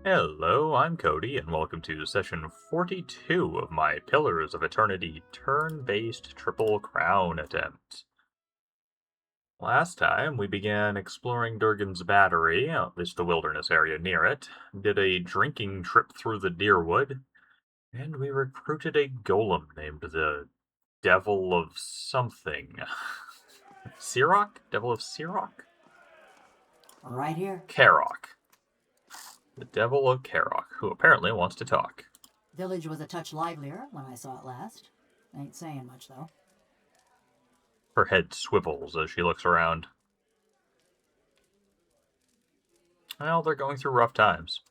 Hello, I'm Cody, and welcome to session 42 of my Pillars of Eternity turn-based Triple Crown attempt. Last time, we began exploring Durgan's battery, at least the wilderness area near it, did a drinking trip through the Deerwood, and we recruited a golem named the Devil of something. Caroc? Devil of Caroc? Right here. Caroc. The Devil of Caroc, who apparently wants to talk. Village was a touch livelier when I saw it last. Ain't saying much, though. Her head swivels as she looks around. Well, they're going through rough times.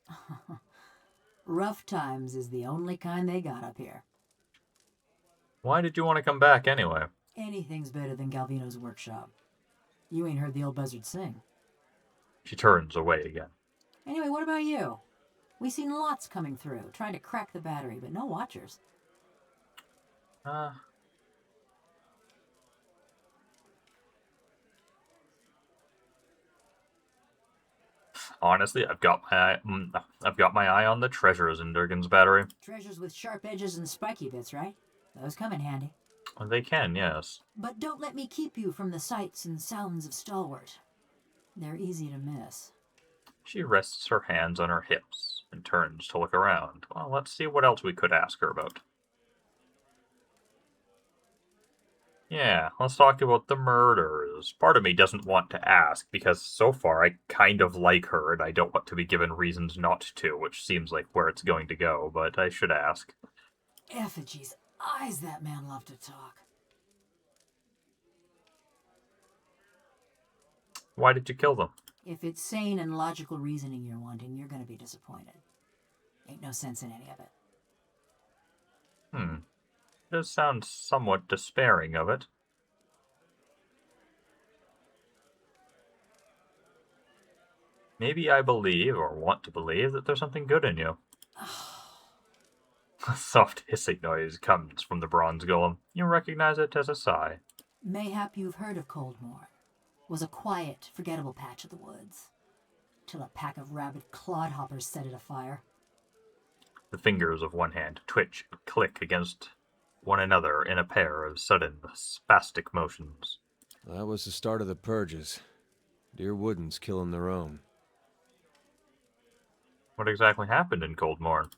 Rough times is the only kind they got up here. Why did you want to come back anyway? Anything's better than Galvino's workshop. You ain't heard the old buzzard sing. She turns away again. Anyway, what about you? We seen lots coming through, trying to crack the battery, but no watchers. Honestly, I've got my eye on the treasures in Durgan's battery. Treasures with sharp edges and spiky bits, right? Those come in handy. They can, yes. But don't let me keep you from the sights and sounds of Stalwart. They're easy to miss. She rests her hands on her hips and turns to look around. Well, let's see what else we could ask her about. Yeah, let's talk about the murders. Part of me doesn't want to ask, because so far I kind of like her, and I don't want to be given reasons not to, which seems like where it's going to go, but I should ask. Effigy's eyes, that man loved to talk. Why did you kill them? If it's sane and logical reasoning you're wanting, you're gonna be disappointed. Ain't no sense in any of it. Does sound somewhat despairing of it. Maybe I believe, or want to believe, that there's something good in you. A soft hissing noise comes from the bronze golem. You recognize it as a sigh. Mayhap you've heard of Coldmore. Was a quiet, forgettable patch of the woods. Till a pack of rabid clodhoppers set it afire. The fingers of one hand twitch and click against one another in a pair of sudden, spastic motions. That was the start of the purges. Deer Woodens killing their own. What exactly happened in Coldmorn?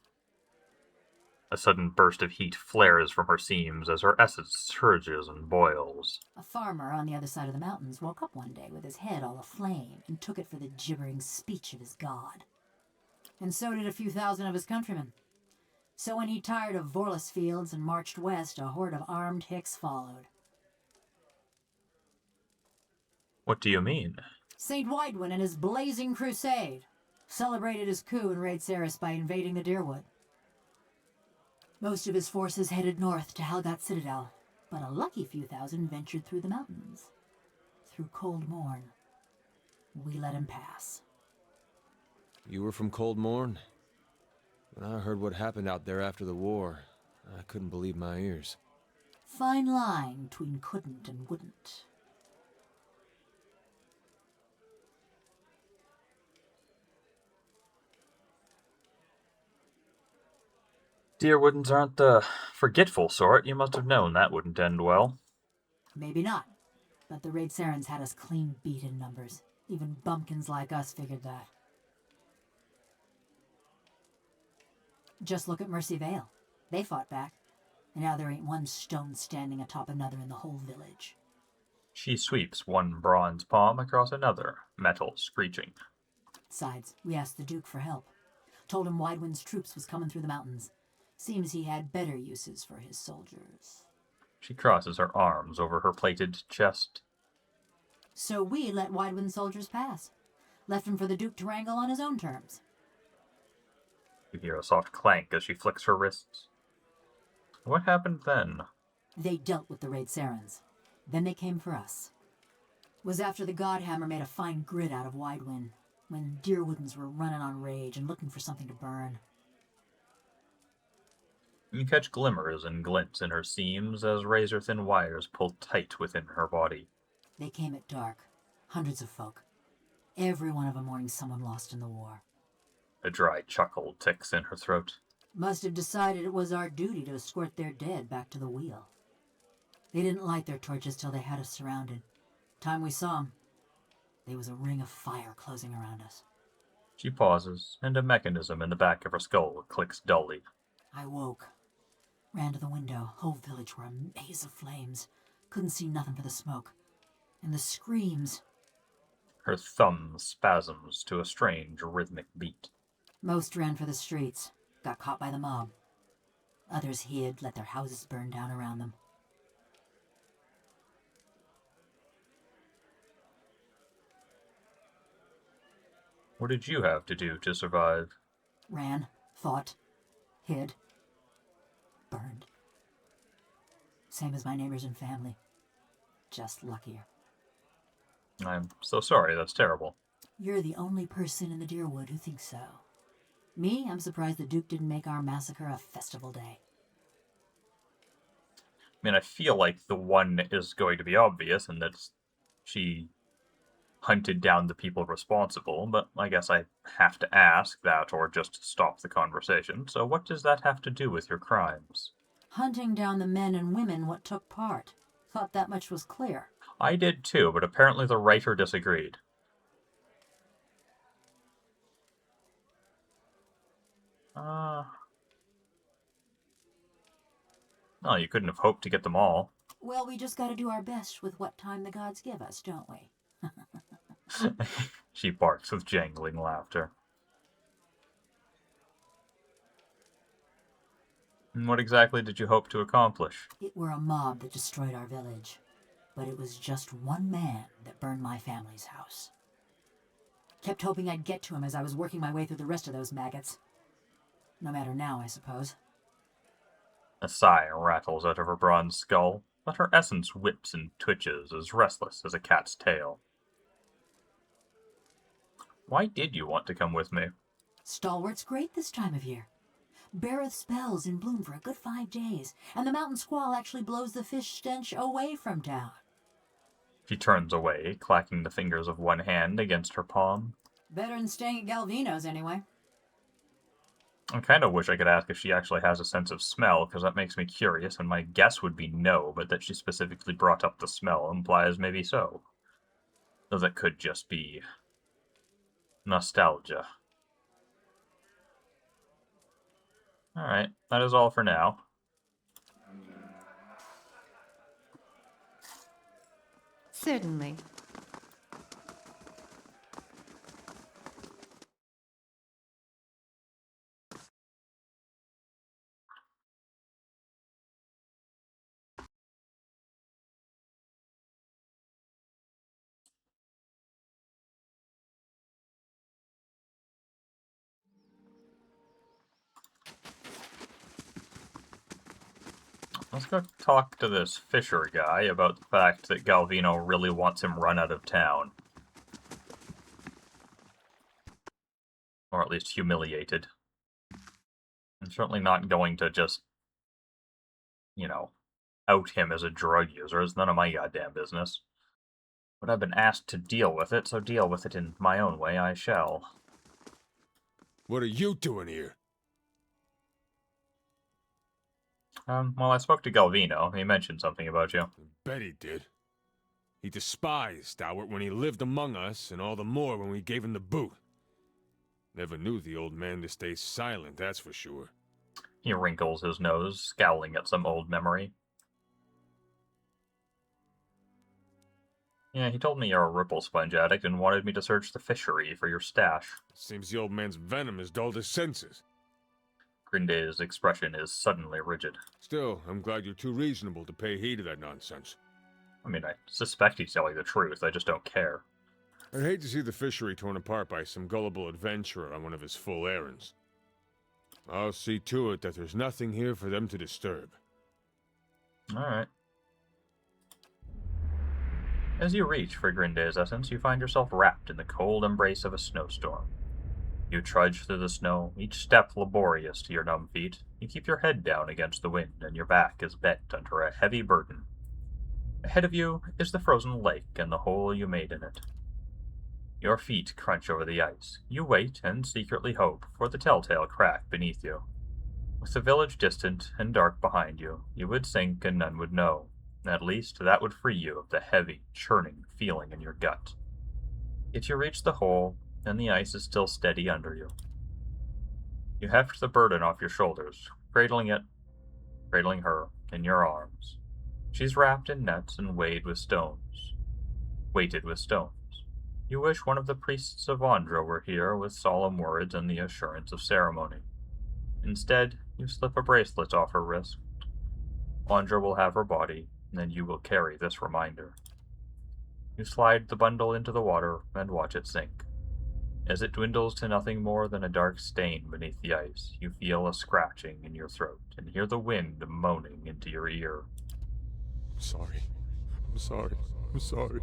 A sudden burst of heat flares from her seams as her essence surges and boils. A farmer on the other side of the mountains woke up one day with his head all aflame and took it for the gibbering speech of his god. And so did a few thousand of his countrymen. So when he tired of Vorlus fields and marched west, a horde of armed Hicks followed. What do you mean? St. Widwin and his blazing crusade celebrated his coup in Raid Saris by invading the Deerwood. Most of his forces headed north to Halgot Citadel, but a lucky few thousand ventured through the mountains. Through Cold Morn. We let him pass. You were from Cold Morn? When I heard what happened out there after the war, I couldn't believe my ears. Fine line between couldn't and wouldn't. Deerwoodens aren't the forgetful sort. You must have known that wouldn't end well. Maybe not, but the Raid Sarens had us clean beat in numbers. Even bumpkins like us figured that. Just look at Mercy Vale. They fought back, and now there ain't one stone standing atop another in the whole village. She sweeps one bronze palm across another, metal screeching. Besides, we asked the Duke for help. Told him Widewind's troops was coming through the mountains. Seems he had better uses for his soldiers. She crosses her arms over her plated chest. So we let Widewind's soldiers pass. Left him for the Duke to wrangle on his own terms. You hear a soft clank as she flicks her wrists. What happened then? They dealt with the Raid Sarens. Then they came for us. Was after the Godhammer made a fine grid out of Widewind, when Deerwoodens were running on rage and looking for something to burn. You catch glimmers and glints in her seams as razor-thin wires pull tight within her body. They came at dark. Hundreds of folk. Every one of them mourning someone lost in the war. A dry chuckle ticks in her throat. Must have decided it was our duty to escort their dead back to the wheel. They didn't light their torches till they had us surrounded. Time we saw 'em, there was a ring of fire closing around us. She pauses, and a mechanism in the back of her skull clicks dully. I woke. Ran to the window. Whole village were a maze of flames. Couldn't see nothing for the smoke. And the screams. Her thumb spasms to a strange rhythmic beat. Most ran for the streets. Got caught by the mob. Others hid, let their houses burn down around them. What did you have to do to survive? Ran, fought, hid, burned. Same as my neighbors and family. Just luckier. I'm so sorry, that's terrible. You're the only person in the Deerwood who thinks so. Me, I'm surprised the Duke didn't make our massacre a festival day. I mean, I feel like the one is going to be obvious, and that she hunted down the people responsible, but I guess I have to ask that or just stop the conversation. So what does that have to do with your crimes? Hunting down the men and women what took part. Thought that much was clear. I did too, but apparently the writer disagreed. No, you couldn't have hoped to get them all. Well, we just gotta do our best with what time the gods give us, don't we? She barks with jangling laughter. And what exactly did you hope to accomplish? It were a mob that destroyed our village. But it was just one man that burned my family's house. Kept hoping I'd get to him as I was working my way through the rest of those maggots. No matter now, I suppose. A sigh rattles out of her bronze skull, but her essence whips and twitches as restless as a cat's tail. Why did you want to come with me? Stalwart's great this time of year. Beareth spells in bloom for a good 5 days, and the mountain squall actually blows the fish stench away from town. She turns away, clacking the fingers of one hand against her palm. Better than staying at Galvino's, anyway. I kind of wish I could ask if she actually has a sense of smell, because that makes me curious, and my guess would be no, but that she specifically brought up the smell implies maybe so. Though that could just be nostalgia. Alright, that is all for now. Certainly. Let's go talk to this Fisher guy about the fact that Galvino really wants him run out of town. Or at least humiliated. I'm certainly not going to just, out him as a drug user. It's none of my goddamn business. But I've been asked to deal with it, so deal with it in my own way I shall. What are you doing here? Well, I spoke to Galvino. He mentioned something about you. I bet he did. He despised Stalwart when he lived among us, and all the more when we gave him the boot. Never knew the old man to stay silent, that's for sure. He wrinkles his nose, scowling at some old memory. Yeah, he told me you're a ripple sponge addict and wanted me to search the fishery for your stash. Seems the old man's venom has dulled his senses. Grinde's expression is suddenly rigid. Still, I'm glad you're too reasonable to pay heed to that nonsense. I mean, I suspect he's telling the truth, I just don't care. I'd hate to see the fishery torn apart by some gullible adventurer on one of his full errands. I'll see to it that there's nothing here for them to disturb. Alright. As you reach for Grinde's essence, you find yourself wrapped in the cold embrace of a snowstorm. You trudge through the snow, each step laborious to your numb feet. You keep your head down against the wind, and your back is bent under a heavy burden. Ahead of you is the frozen lake and the hole you made in it. Your feet crunch over the ice. You wait and secretly hope for the telltale crack beneath you. With the village distant and dark behind you, you would sink and none would know. At least that would free you of the heavy, churning feeling in your gut. Yet you reach the hole, and the ice is still steady under you. You heft the burden off your shoulders, cradling her in your arms. She's wrapped in nets and weighted with stones. You wish one of the priests of Andra were here with solemn words and the assurance of ceremony. Instead, you slip a bracelet off her wrist. Andra will have her body, and you will carry this reminder. You slide the bundle into the water and watch it sink. As it dwindles to nothing more than a dark stain beneath the ice, you feel a scratching in your throat and hear the wind moaning into your ear. I'm sorry. I'm sorry. I'm sorry.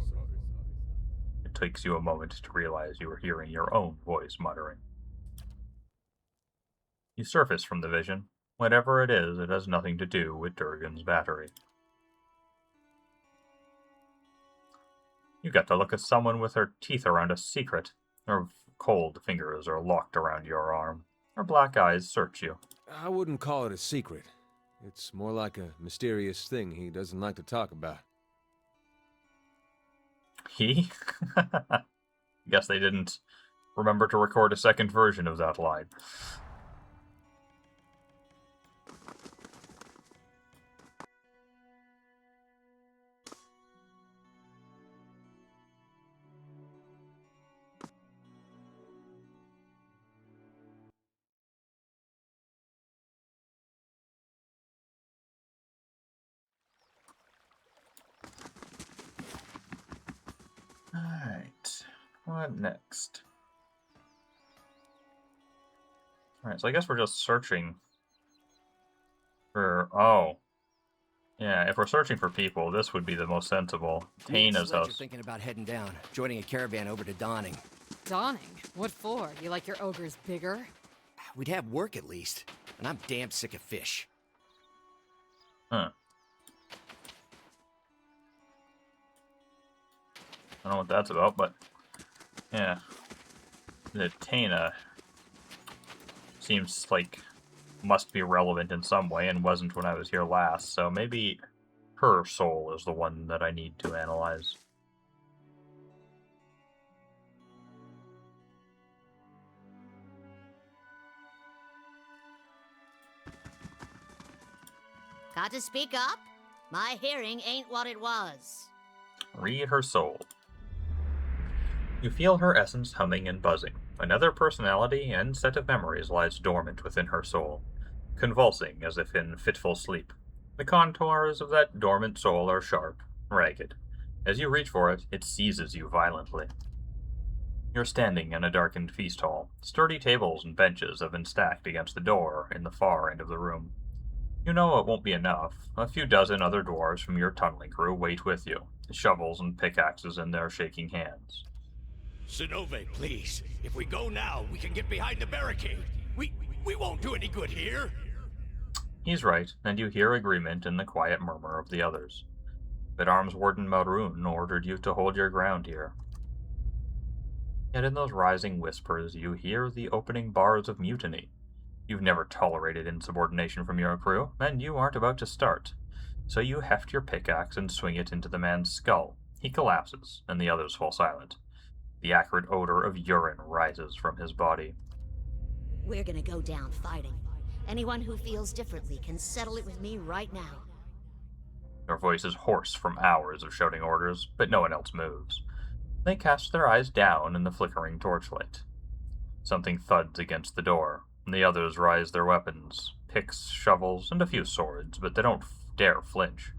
It takes you a moment to realize you are hearing your own voice muttering. You surface from the vision. Whatever it is, it has nothing to do with Durgan's battery. You got the look of someone with her teeth around a secret. Her cold fingers are locked around your arm. Her black eyes search you. I wouldn't call it a secret. It's more like a mysterious thing he doesn't like to talk about. He? Guess they didn't remember to record a second version of that line. Alright, what next? Alright, so I guess we're just searching for... Oh. Yeah, if we're searching for people, this would be the most sensible. Taina's You're house. thinking about heading down, joining a caravan over to Dawning. Dawning? What for? You like your ogres bigger? We'd have work at least, and I'm damn sick of fish. Huh. I don't know what that's about, but... Yeah. The Taina seems like must be relevant in some way and wasn't when I was here last, so maybe her soul is the one that I need to analyze. Got to speak up? My hearing ain't what it was. Read her soul. You feel her essence humming and buzzing. Another personality and set of memories lies dormant within her soul, convulsing as if in fitful sleep. The contours of that dormant soul are sharp, ragged. As you reach for it, it seizes you violently. You're standing in a darkened feast hall. Sturdy tables and benches have been stacked against the door in the far end of the room. You know it won't be enough. A few dozen other dwarves from your tunneling crew wait with you, shovels and pickaxes in their shaking hands. Zenove, please. If we go now, we can get behind the barricade. We won't do any good here. He's right, and you hear agreement in the quiet murmur of the others. But Arms Warden Maroon ordered you to hold your ground here. Yet in those rising whispers you hear the opening bars of mutiny. You've never tolerated insubordination from your crew, and you aren't about to start. So you heft your pickaxe and swing it into the man's skull. He collapses, and the others fall silent. The acrid odor of urine rises from his body. We're gonna go down fighting. Anyone who feels differently can settle it with me right now. Your voice is hoarse from hours of shouting orders, but no one else moves. They cast their eyes down in the flickering torchlight. Something thuds against the door, and the others raise their weapons, picks, shovels, and a few swords, but they don't dare flinch.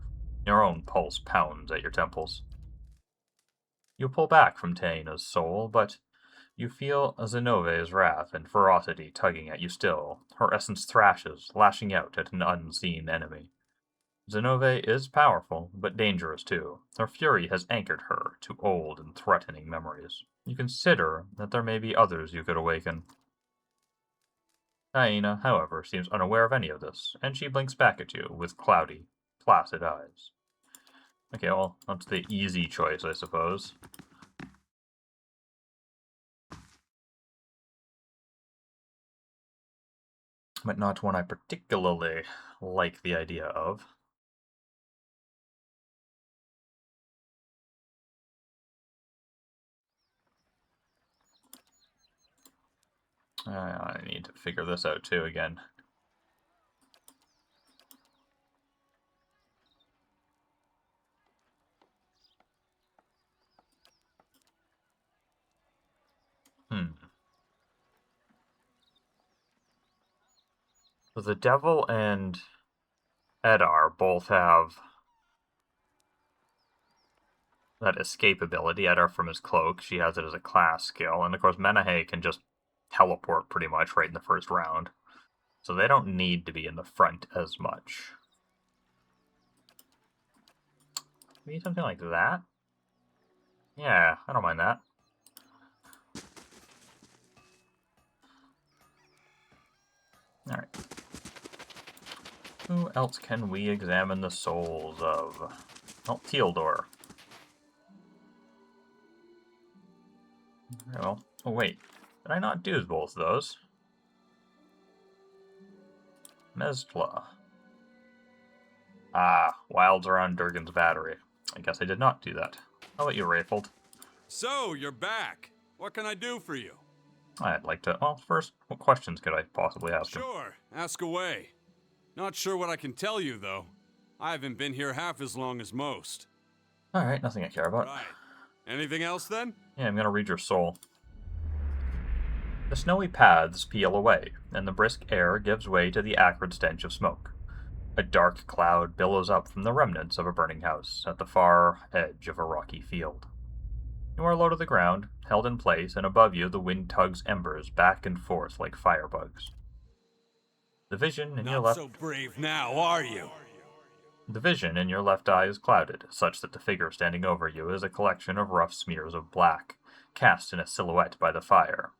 Your own pulse pounds at your temples. You pull back from Taina's soul, but you feel Zenove's wrath and ferocity tugging at you still. Her essence thrashes, lashing out at an unseen enemy. Zenove is powerful, but dangerous too. Her fury has anchored her to old and threatening memories. You consider that there may be others you could awaken. Taina, however, seems unaware of any of this, and she blinks back at you with cloudy, placid eyes. Okay, well, that's the easy choice, I suppose. but not one I particularly like the idea of. I need to figure this out too again. So the Devil and Edar both have that escape ability. Edar from his cloak, she has it as a class skill. And of course, Menahe can just teleport pretty much right in the first round. So they don't need to be in the front as much. Maybe something like that? Yeah, I don't mind that. Alright. Who else can we examine the souls of? Oh, Tealdor. Well, oh wait. Did I not do both of those? Meztla. Ah, wilds around Durgan's battery. I guess I did not do that. How about you, Rayfold? So, you're back. What can I do for you? I'd like to... Well, first, what questions could I possibly ask him? Sure, ask away. Not sure what I can tell you, though. I haven't been here half as long as most. Alright, nothing I care about. Right. Anything else, then? Yeah, I'm gonna read your soul. The snowy paths peel away, and the brisk air gives way to the acrid stench of smoke. A dark cloud billows up from the remnants of a burning house at the far edge of a rocky field. You are low to the ground, held in place, and above you the wind tugs embers back and forth like firebugs. The vision in your left... Not so brave now, are you? The vision in your left eye is clouded, such that the figure standing over you is a collection of rough smears of black, cast in a silhouette by the fire.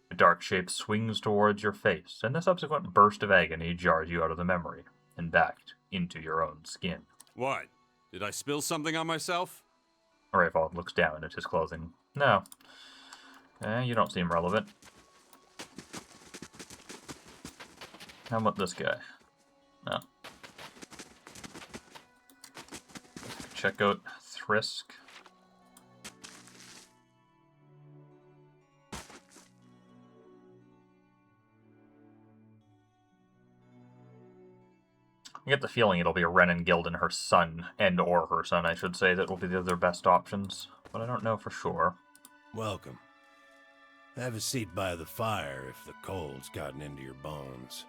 A dark shape swings towards your face, and the subsequent burst of agony jars you out of the memory, and back into your own skin. What? Did I spill something on myself? Rayfold looks down at his clothing. No. You don't seem relevant. How about this guy? No. Check out Thrisk. I get the feeling it'll be Wherein Guild and her son, or her son, I should say, that will be the other best options, but I don't know for sure. Welcome. Have a seat by the fire if the cold's gotten into your bones.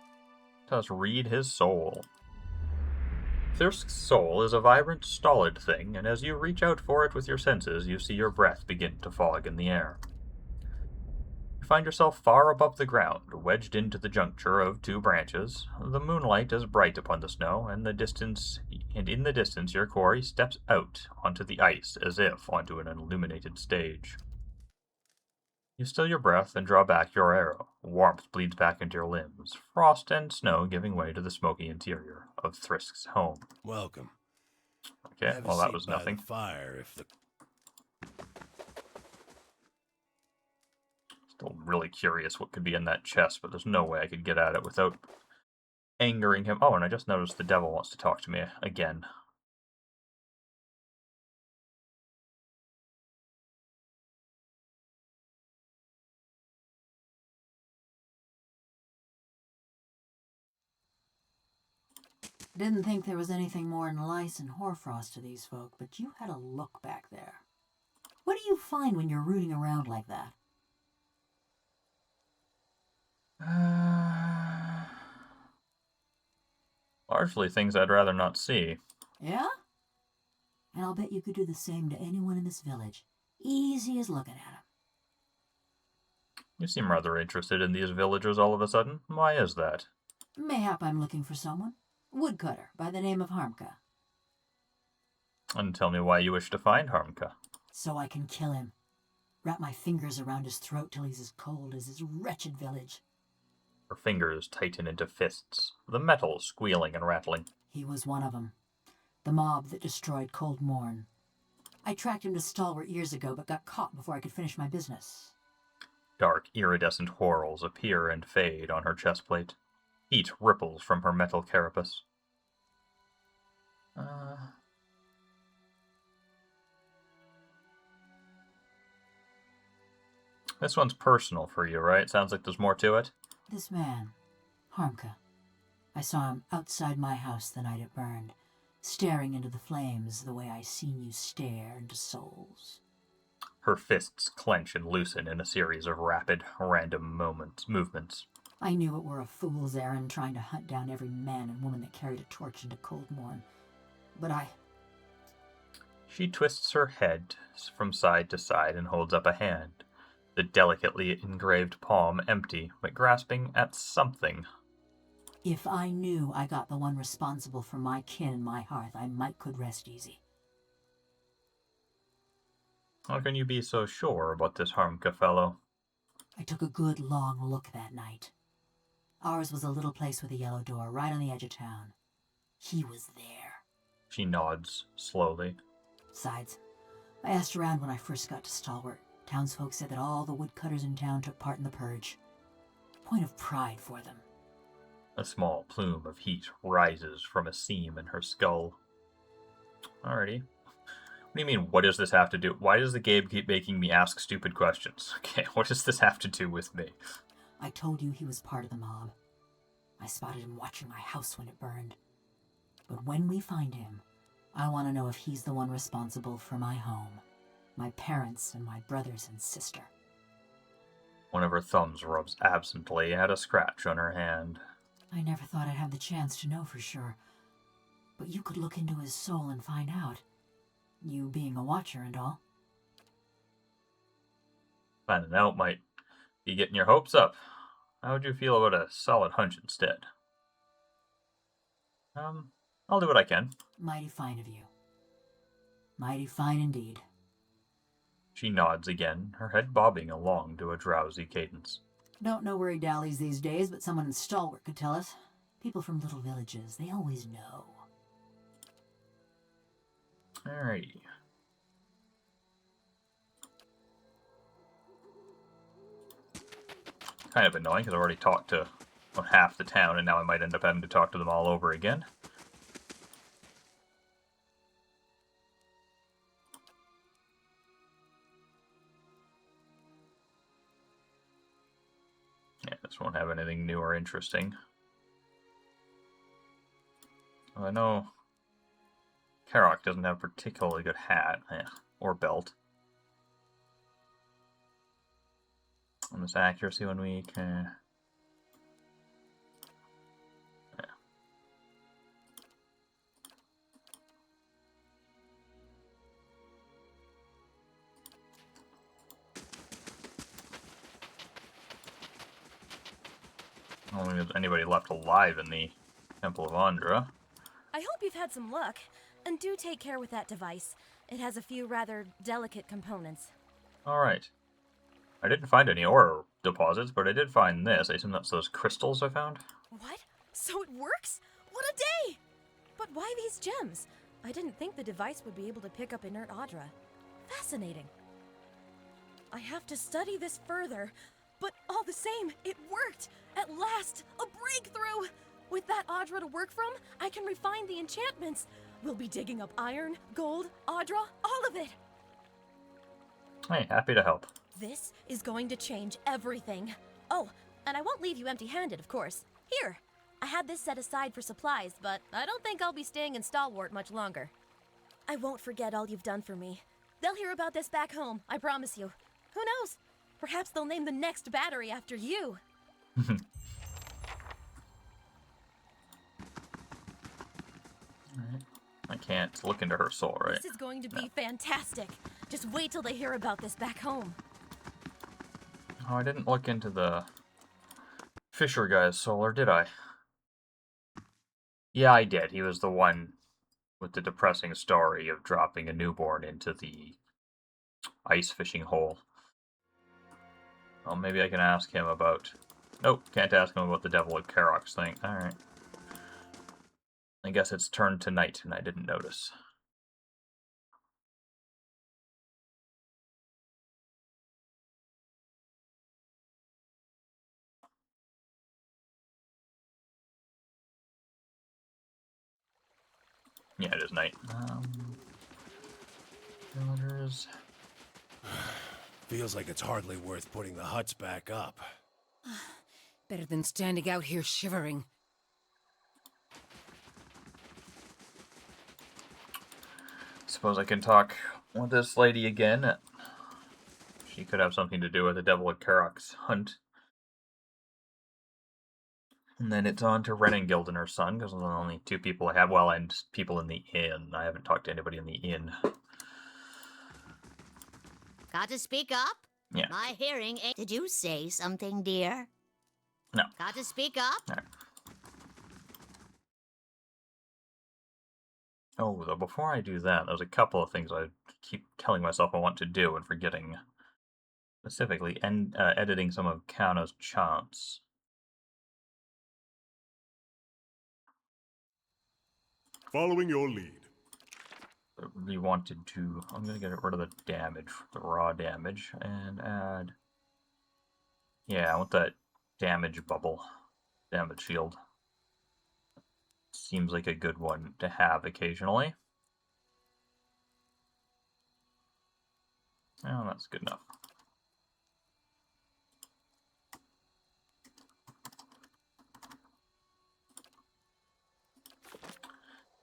Let us read his soul. Thirsk's soul is a vibrant, stolid thing, and as you reach out for it with your senses, you see your breath begin to fog in the air. You find yourself far above the ground, wedged into the juncture of two branches. The moonlight is bright upon the snow, and in the distance your quarry steps out onto the ice as if onto an illuminated stage. You still your breath and draw back your arrow. Warmth bleeds back into your limbs, frost and snow giving way to the smoky interior of Thrisk's home. Welcome. Okay, Have well a that seat was by nothing. the fire if the... Still really curious what could be in that chest, but there's no way I could get at it without angering him. Oh, and I just noticed the devil wants to talk to me again. Didn't think there was anything more than lice and hoarfrost to these folk, but you had a look back there. What do you find when you're rooting around like that? Largely things I'd rather not see. Yeah? And I'll bet you could do the same to anyone in this village. Easy as looking at 'em. You seem rather interested in these villagers all of a sudden. Why is that? Mayhap I'm looking for someone. Woodcutter by the name of Harmka. And tell me why you wish to find Harmka. So I can kill him. Wrap my fingers around his throat till he's as cold as his wretched village. Her fingers tighten into fists, the metal squealing and rattling. He was one of 'em. The mob that destroyed Cold Morn. I tracked him to Stalwart years ago, but got caught before I could finish my business. Dark, iridescent whorls appear and fade on her chest plate. Heat ripples from her metal carapace. This one's personal for you, right? Sounds like there's more to it. This man, Harmka. I saw him outside my house the night it burned, staring into the flames the way I seen you stare into souls. Her fists clench and loosen in a series of rapid, random movements. I knew it were a fool's errand trying to hunt down every man and woman that carried a torch into Coldmorn. But She twists her head from side to side and holds up a hand, the delicately engraved palm empty, but grasping at something. If I knew I got the one responsible for my kin and my hearth, I could rest easy. How can you be so sure about this Harmka fellow? I took a good long look that night. Ours was a little place with a yellow door right on the edge of town. He was there. She nods slowly. Besides, I asked around when I first got to Stalwart. Townsfolk said that all the woodcutters in town took part in the purge. Point of pride for them. A small plume of heat rises from a seam in her skull. Alrighty. What do you mean, what does this have to do? Why does the game keep making me ask stupid questions? Okay, what does this have to do with me? I told you he was part of the mob. I spotted him watching my house when it burned. But when we find him, I want to know if he's the one responsible for my home, my parents, and my brothers and sister. One of her thumbs rubs absently at a scratch on her hand. I never thought I'd have the chance to know for sure. But you could look into his soul and find out. You being a watcher and all. Finding out might be getting your hopes up. How would you feel about a solid hunch instead? I'll do what I can. Mighty fine of you. Mighty fine indeed. She nods again, her head bobbing along to a drowsy cadence. Don't know where he dallies these days, but someone in Stalwart could tell us. People from little villages, they always know. Alrighty. Kind of annoying because I've already talked to half the town and now I might end up having to talk to them all over again. Yeah, this won't have anything new or interesting. Well, I know Caroc doesn't have a particularly good hat or belt. On this accuracy 1 week. Yeah. I don't think there's anybody left alive in the Temple of Andra. I hope you've had some luck, and do take care with that device. It has a few rather delicate components. Alright. I didn't find any ore deposits, but I did find this. I assume that's those crystals I found. What? So it works? What a day! But why these gems? I didn't think the device would be able to pick up inert Audra. Fascinating. I have to study this further, but all the same, it worked! At last, a breakthrough! With that Audra to work from, I can refine the enchantments. We'll be digging up iron, gold, Audra, all of it! Hey, happy to help. This is going to change everything. Oh, and I won't leave you empty-handed, of course. Here, I had this set aside for supplies, but I don't think I'll be staying in Stalwart much longer. I won't forget all you've done for me. They'll hear about this back home, I promise you. Who knows? Perhaps they'll name the next battery after you. I can't look into her soul, right? This is going to be fantastic. Just wait till they hear about this back home. Oh, I didn't look into the Fisher guy's soul, or did I? Yeah, I did. He was the one with the depressing story of dropping a newborn into the ice fishing hole. Well, maybe I can ask him about... Nope, can't ask him about the Devil of Caroc's thing. Alright. I guess it's turned to night and I didn't notice. Yeah, it is night. Villagers. Feels like it's hardly worth putting the huts back up. Better than standing out here shivering. Suppose I can talk with this lady again. She could have something to do with the Devil of Caroc's hunt. And then it's on to Renengild and her son, because those are the only two people I have. Well, and people in the inn. I haven't talked to anybody in the inn. Got to speak up? Yeah. My hearing ain't... Did you say something, dear? No. Got to speak up? All right. Oh, though before I do that, there's a couple of things I keep telling myself I want to do and forgetting. Specifically, editing some of Kauna's chants. Following your lead. I really wanted to... I'm going to get rid of the damage, the raw damage, and add... Yeah, I want that damage bubble, damage shield. Seems like a good one to have occasionally. Oh, that's good enough.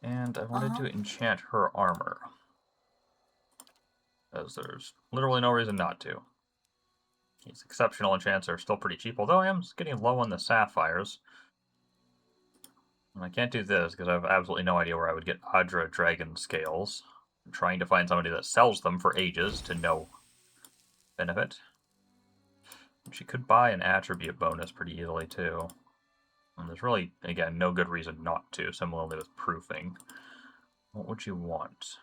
And I wanted to enchant her armor. As there's literally no reason not to. These exceptional enchants are still pretty cheap, although I am getting low on the sapphires. And I can't do this because I have absolutely no idea where I would get Adra dragon scales. I'm trying to find somebody that sells them for ages to no benefit. She could buy an attribute bonus pretty easily too. And there's really, again, no good reason not to, similarly with proofing. What would you want?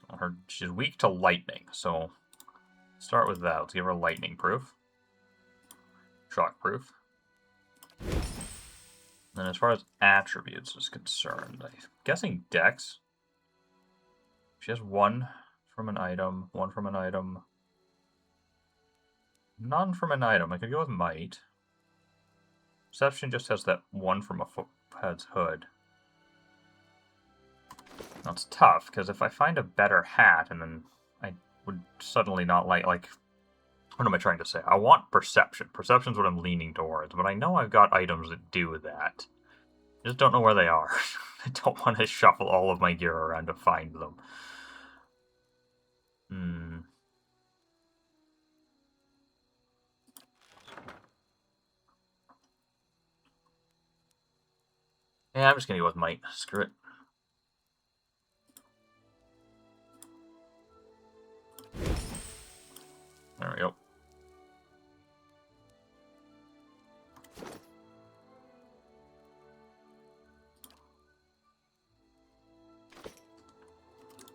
Well, she's weak to lightning, so start with that. Let's give her lightning proof. Shock proof. And as far as attributes is concerned, I'm guessing Dex. She has one from an item, one from an item. None from an item. I could go with Might. Perception just has that one from a footpad's hood. That's tough, because if I find a better hat, and then I would suddenly not like, what am I trying to say? I want perception. Perception's what I'm leaning towards, but I know I've got items that do that. I just don't know where they are. I don't want to shuffle all of my gear around to find them. Yeah, I'm just gonna go with Might. Screw it. There we go.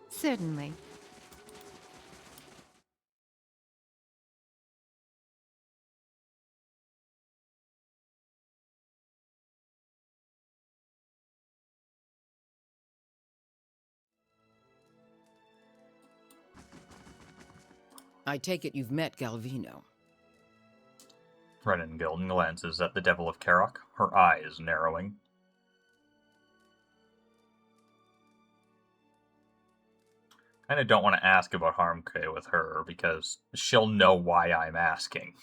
Certainly. I take it you've met Galvino. Renengild glances at the Devil of Caroc, her eyes narrowing. Kinda don't want to ask about Harmke with her, because she'll know why I'm asking.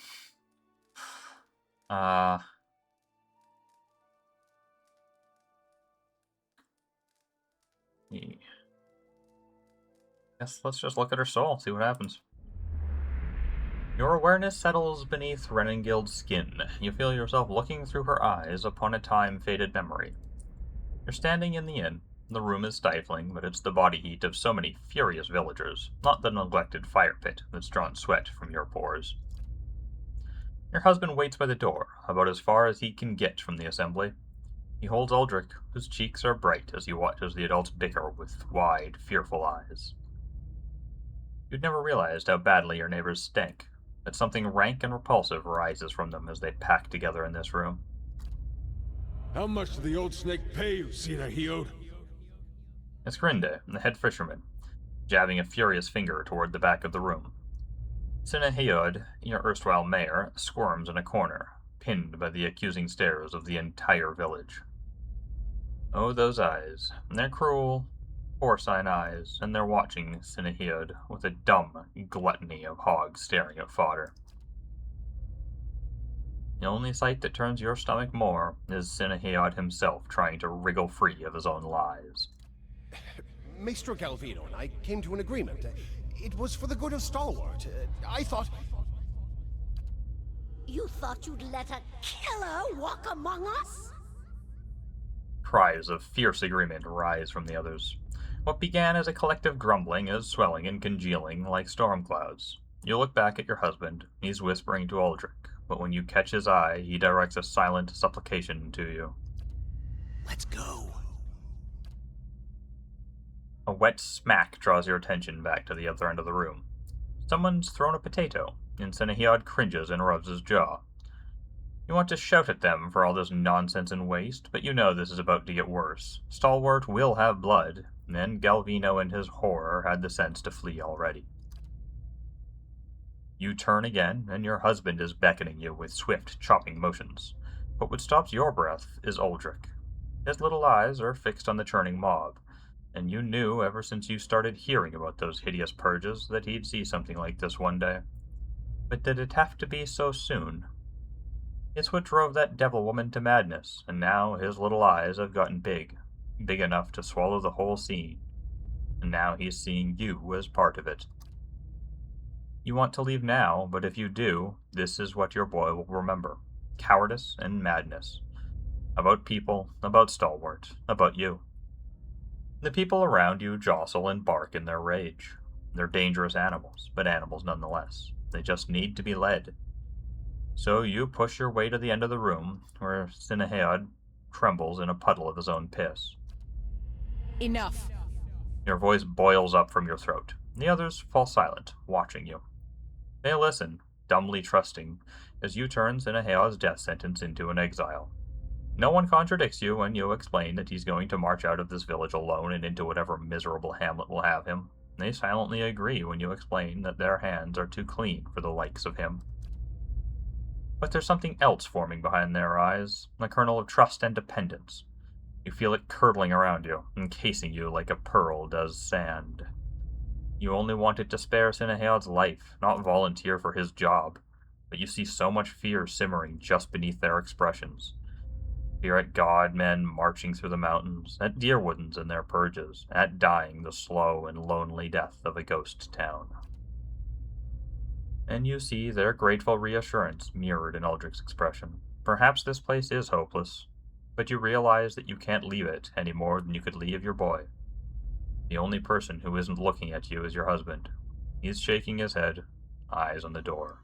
Guess let's just look at her soul, see what happens. Your awareness settles beneath Renengild's skin. You feel yourself looking through her eyes upon a time-faded memory. You're standing in the inn. The room is stifling, but it's the body heat of so many furious villagers, not the neglected fire pit that's drawn sweat from your pores. Your husband waits by the door, about as far as he can get from the assembly. He holds Aldrich, whose cheeks are bright as he watches the adults bicker with wide, fearful eyes. You'd never realized how badly your neighbors stink, that something rank and repulsive rises from them as they pack together in this room. How much did the old snake pay you, Sinahiod? It's Grinde, the head fisherman, jabbing a furious finger toward the back of the room. Sinahiod, your erstwhile mayor, squirms in a corner, pinned by the accusing stares of the entire village. Oh, those eyes. They're cruel, porcine eyes, and they're watching Cineheod with a dumb gluttony of hogs staring at fodder. The only sight that turns your stomach more is Cineheod himself trying to wriggle free of his own lies. Maestro Galvino and I came to an agreement. It was for the good of Stalwart. I thought... You thought you'd let a killer walk among us? Cries of fierce agreement rise from the others. What began as a collective grumbling is swelling and congealing like storm clouds. You look back at your husband. He's whispering to Aldrich, but when you catch his eye, he directs a silent supplication to you. Let's go. A wet smack draws your attention back to the other end of the room. Someone's thrown a potato, and Cineheod cringes and rubs his jaw. You want to shout at them for all this nonsense and waste, but you know this is about to get worse. Stalwart will have blood, and Galvino in his horror had the sense to flee already. You turn again, and your husband is beckoning you with swift, chopping motions. But what stops your breath is Aldrich. His little eyes are fixed on the churning mob, and you knew ever since you started hearing about those hideous purges that he'd see something like this one day. But did it have to be so soon? It's what drove that devil woman to madness, and now his little eyes have gotten big enough to swallow the whole scene, and now he's seeing you as part of it. You want to leave now, but if you do, this is what your boy will remember. Cowardice and madness. About people, about Stalwart, about you. The people around you jostle and bark in their rage. They're dangerous animals, but animals nonetheless. They just need to be led. So you push your way to the end of the room, where Cineheod trembles in a puddle of his own piss. Enough. Your voice boils up from your throat. The others fall silent, watching you. They listen, dumbly trusting, as you turn Cineheod's death sentence into an exile. No one contradicts you when you explain that he's going to march out of this village alone and into whatever miserable hamlet will have him. They silently agree when you explain that their hands are too clean for the likes of him. But there's something else forming behind their eyes, a kernel of trust and dependence. You feel it curdling around you, encasing you like a pearl does sand. You only wanted to spare Cineheod's life, not volunteer for his job, but you see so much fear simmering just beneath their expressions. Fear at God men marching through the mountains, at Deerwoodens and their purges, at dying the slow and lonely death of a ghost town. And you see their grateful reassurance mirrored in Aldrich's expression. Perhaps this place is hopeless, but you realize that you can't leave it any more than you could leave your boy. The only person who isn't looking at you is your husband. He's shaking his head, eyes on the door.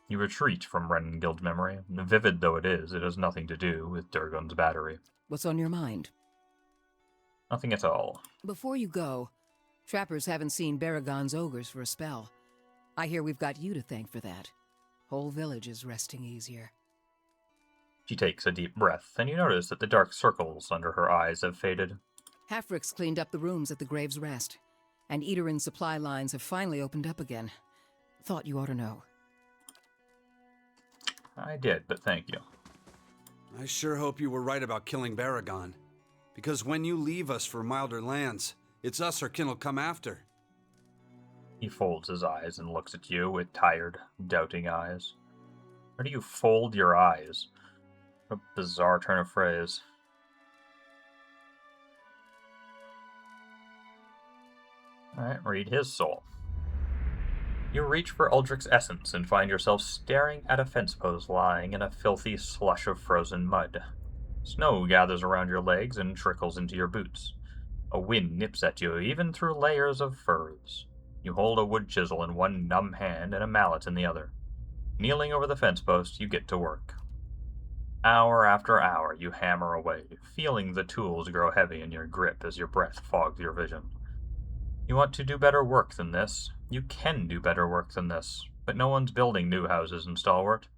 You retreat from Renengild's memory. Vivid though it has nothing to do with Durgan's battery. What's on your mind? Nothing at all. Before you go, trappers haven't seen Baragon's ogres for a spell. I hear we've got you to thank for that. Whole village is resting easier. She takes a deep breath, and you notice that the dark circles under her eyes have faded. Halfrick's cleaned up the rooms at the Grave's Rest, and Eaterin supply lines have finally opened up again. Thought you ought to know. I did, but thank you. I sure hope you were right about killing Baragon. Because when you leave us for milder lands, it's us our kin will come after. He folds his eyes and looks at you with tired, doubting eyes. Where do you fold your eyes? What a bizarre turn of phrase. Alright, read his soul. You reach for Aldrich's essence and find yourself staring at a fence post lying in a filthy slush of frozen mud. Snow gathers around your legs and trickles into your boots. A wind nips at you, even through layers of furs. You hold a wood chisel in one numb hand and a mallet in the other. Kneeling over the fence post, you get to work. Hour after hour, you hammer away, feeling the tools grow heavy in your grip as your breath fogs your vision. You want to do better work than this. You can do better work than this, but no one's building new houses in Stalwart.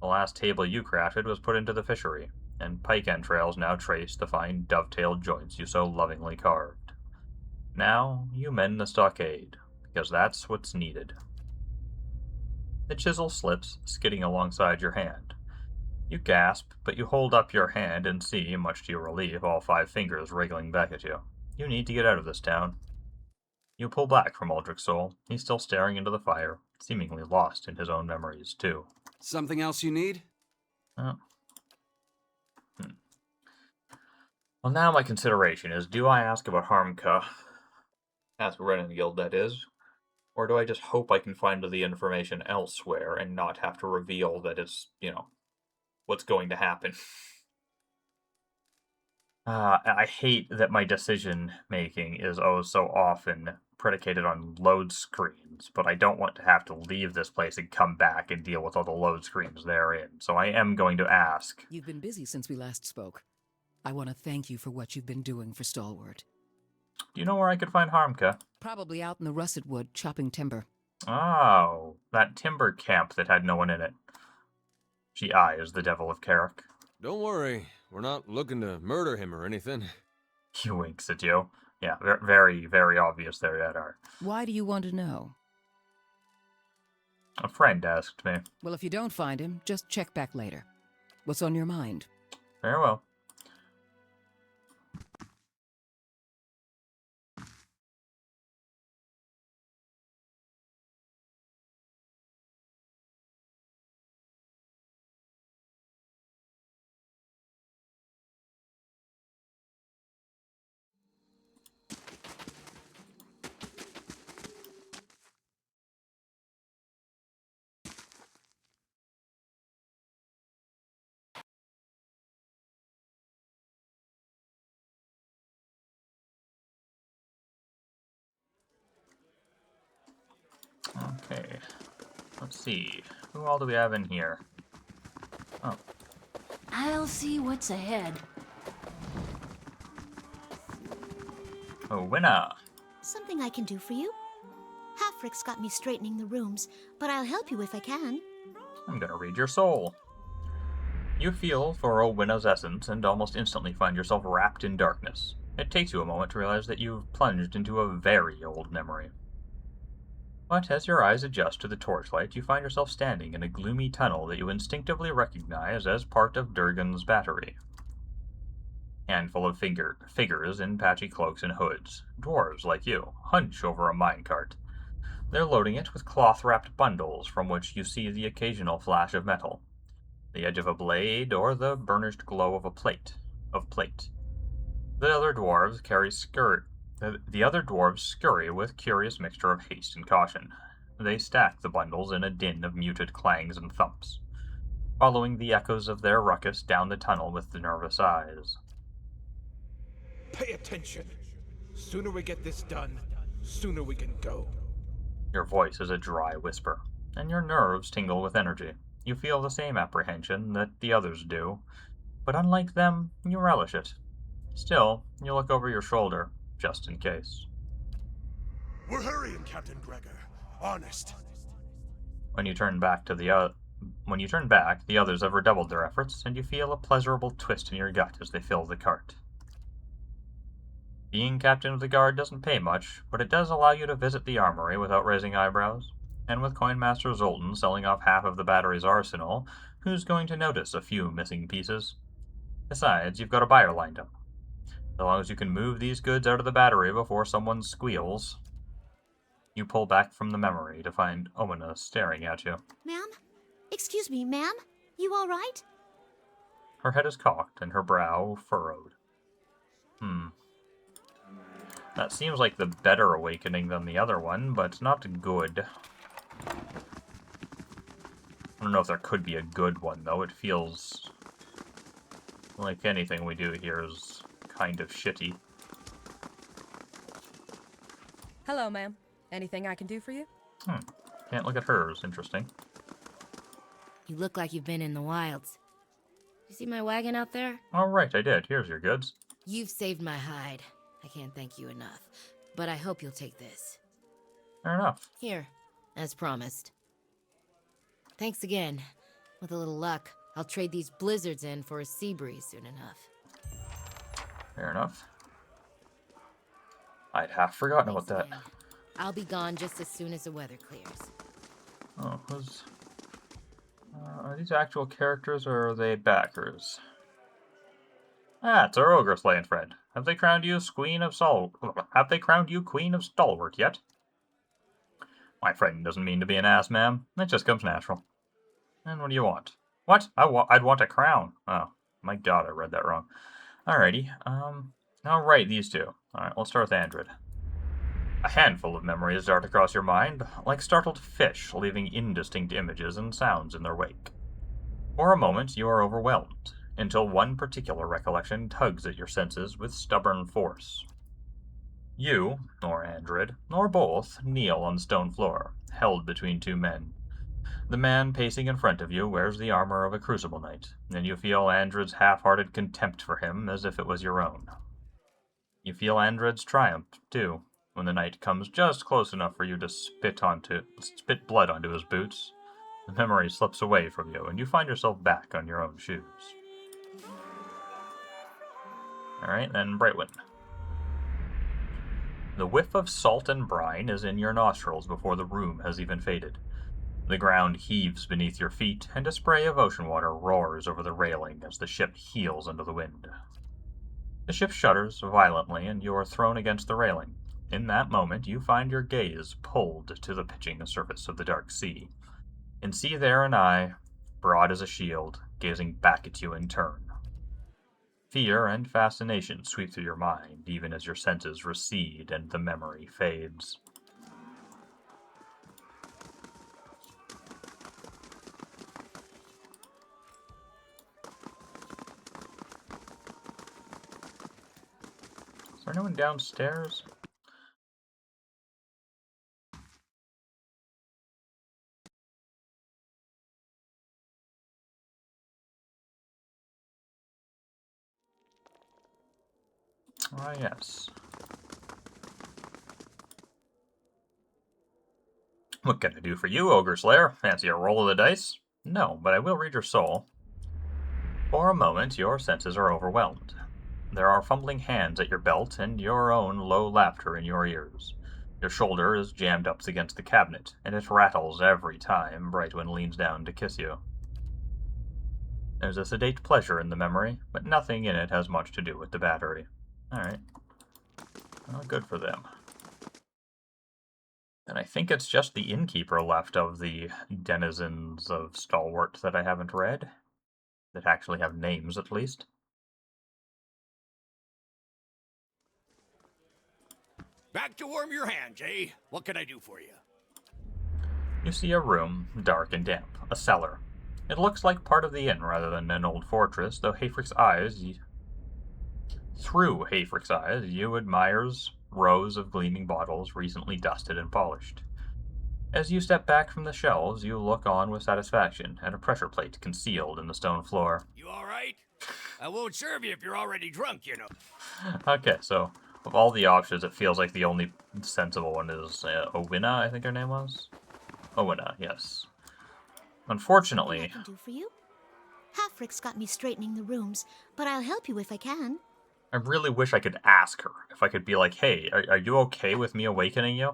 The last table you crafted was put into the fishery, and pike entrails now trace the fine dovetailed joints you so lovingly carved. Now you mend the stockade, because that's what's needed. The chisel slips, skidding alongside your hand. You gasp, but you hold up your hand and see, much to your relief, all 5 fingers wriggling back at you. You need to get out of this town. You pull back from Aldrich's soul. He's still staring into the fire, seemingly lost in his own memories, too. Something else you need? Oh. Well, now my consideration is, do I ask about Harmka? Ask Renan Guild, that is. Or do I just hope I can find the information elsewhere and not have to reveal that it's, what's going to happen? I hate that my decision-making is so often predicated on load screens, but I don't want to have to leave this place and come back and deal with all the load screens therein, so I am going to ask. You've been busy since we last spoke. I want to thank you for what you've been doing for Stalwart. Do you know where I could find Harmka? Probably out in the russet wood, chopping timber. Oh, that timber camp that had no one in it. She eyes the Devil of Caroc. Don't worry, we're not looking to murder him or anything. He winks at you. Yeah, very, very obvious there, Yadar. Why do you want to know? A friend asked me. Well, if you don't find him, just check back later. What's on your mind? Very well. Okay, let's see. Who all do we have in here? Oh. I'll see what's ahead. Oh, winner. Something I can do for you? Halfrick's got me straightening the rooms, but I'll help you if I can. I'm gonna read your soul. You feel for Owina's essence and almost instantly find yourself wrapped in darkness. It takes you a moment to realize that you've plunged into a very old memory. But as your eyes adjust to the torchlight, you find yourself standing in a gloomy tunnel that you instinctively recognize as part of Durgan's battery. Handful of figures in patchy cloaks and hoods, dwarves like you, hunch over a minecart. They're loading it with cloth-wrapped bundles from which you see the occasional flash of metal, the edge of a blade, or the burnished glow of a plate. The other dwarves scurry with curious mixture of haste and caution. They stack the bundles in a din of muted clangs and thumps, following the echoes of their ruckus down the tunnel with the nervous eyes. Pay attention. Sooner we get this done, sooner we can go. Your voice is a dry whisper, and your nerves tingle with energy. You feel the same apprehension that the others do, but unlike them, you relish it. Still, you look over your shoulder, just in case. We're hurrying, Captain Gregor. Honest. When you turn back, the others have redoubled their efforts, and you feel a pleasurable twist in your gut as they fill the cart. Being captain of the guard doesn't pay much, but it does allow you to visit the armory without raising eyebrows, and with Coinmaster Zoltan selling off half of the battery's arsenal, who's going to notice a few missing pieces? Besides, you've got a buyer lined up. As long as you can move these goods out of the battery before someone squeals. You pull back from the memory to find Owina staring at you. Ma'am? Excuse me, ma'am? You all right? Her head is cocked and her brow furrowed. That seems like the better awakening than the other one, but not good. I don't know if there could be a good one, though. It feels like anything we do here is kind of shitty. Hello, ma'am. Anything I can do for you? Can't look at hers. Interesting. You look like you've been in the wilds. You see my wagon out there? All right, I did. Here's your goods. You've saved my hide. I can't thank you enough, but I hope you'll take this. Fair enough. Here, as promised. Thanks again. With a little luck, I'll trade these blizzards in for a sea breeze soon enough. Fair enough. I'd half forgotten about that. Man. I'll be gone just as soon as the weather clears. Oh, Are these actual characters or are they backers? Ah, it's our ogre slaying friend. Have they crowned you Queen of Stalwart yet? My friend doesn't mean to be an ass, ma'am. It just comes natural. And what do you want? What? I'd want a crown. Oh, my god, I read that wrong. Alrighty, Alright, these two. Alright, let's start with Andred. A handful of memories dart across your mind, like startled fish leaving indistinct images and sounds in their wake. For a moment, you are overwhelmed, until one particular recollection tugs at your senses with stubborn force. You, or Andred, or both, kneel on the stone floor, held between two men. The man pacing in front of you wears the armor of a crucible knight, and you feel Andred's half-hearted contempt for him as if it was your own. You feel Andred's triumph, too, when the knight comes just close enough for you to spit blood onto his boots. The memory slips away from you, and you find yourself back on your own shoes. Alright, then Brightwin. The whiff of salt and brine is in your nostrils before the room has even faded. The ground heaves beneath your feet, and a spray of ocean water roars over the railing as the ship heels under the wind. The ship shudders violently, and you are thrown against the railing. In that moment, you find your gaze pulled to the pitching surface of the dark sea, and see there an eye, broad as a shield, gazing back at you in turn. Fear and fascination sweep through your mind, even as your senses recede and the memory fades. Is there no one downstairs? Ah, yes. What can I do for you, Ogre Slayer? Fancy a roll of the dice? No, but I will read your soul. For a moment, your senses are overwhelmed. There are fumbling hands at your belt and your own low laughter in your ears. Your shoulder is jammed up against the cabinet, and it rattles every time Brightwin leans down to kiss you. There's a sedate pleasure in the memory, but nothing in it has much to do with the battery. Alright. Well, good for them. And I think it's just the innkeeper left of the denizens of Stalwart that I haven't read. That actually have names, at least. Back to warm your hands, eh? What can I do for you? You see a room, dark and damp, a cellar. It looks like part of the inn rather than an old fortress, though through Hayfrick's eyes, you admires rows of gleaming bottles recently dusted and polished. As you step back from the shelves, you look on with satisfaction at a pressure plate concealed in the stone floor. You alright? I won't serve you if you're already drunk, you know. Okay, so of all the options, it feels like the only sensible one is Owina, I think her name was. Owina, yes. Unfortunately... What I can do for you? Halfrick's got me straightening the rooms, but I'll help you if I can. I really wish I could ask her. If I could be like, hey, are you okay with me awakening you?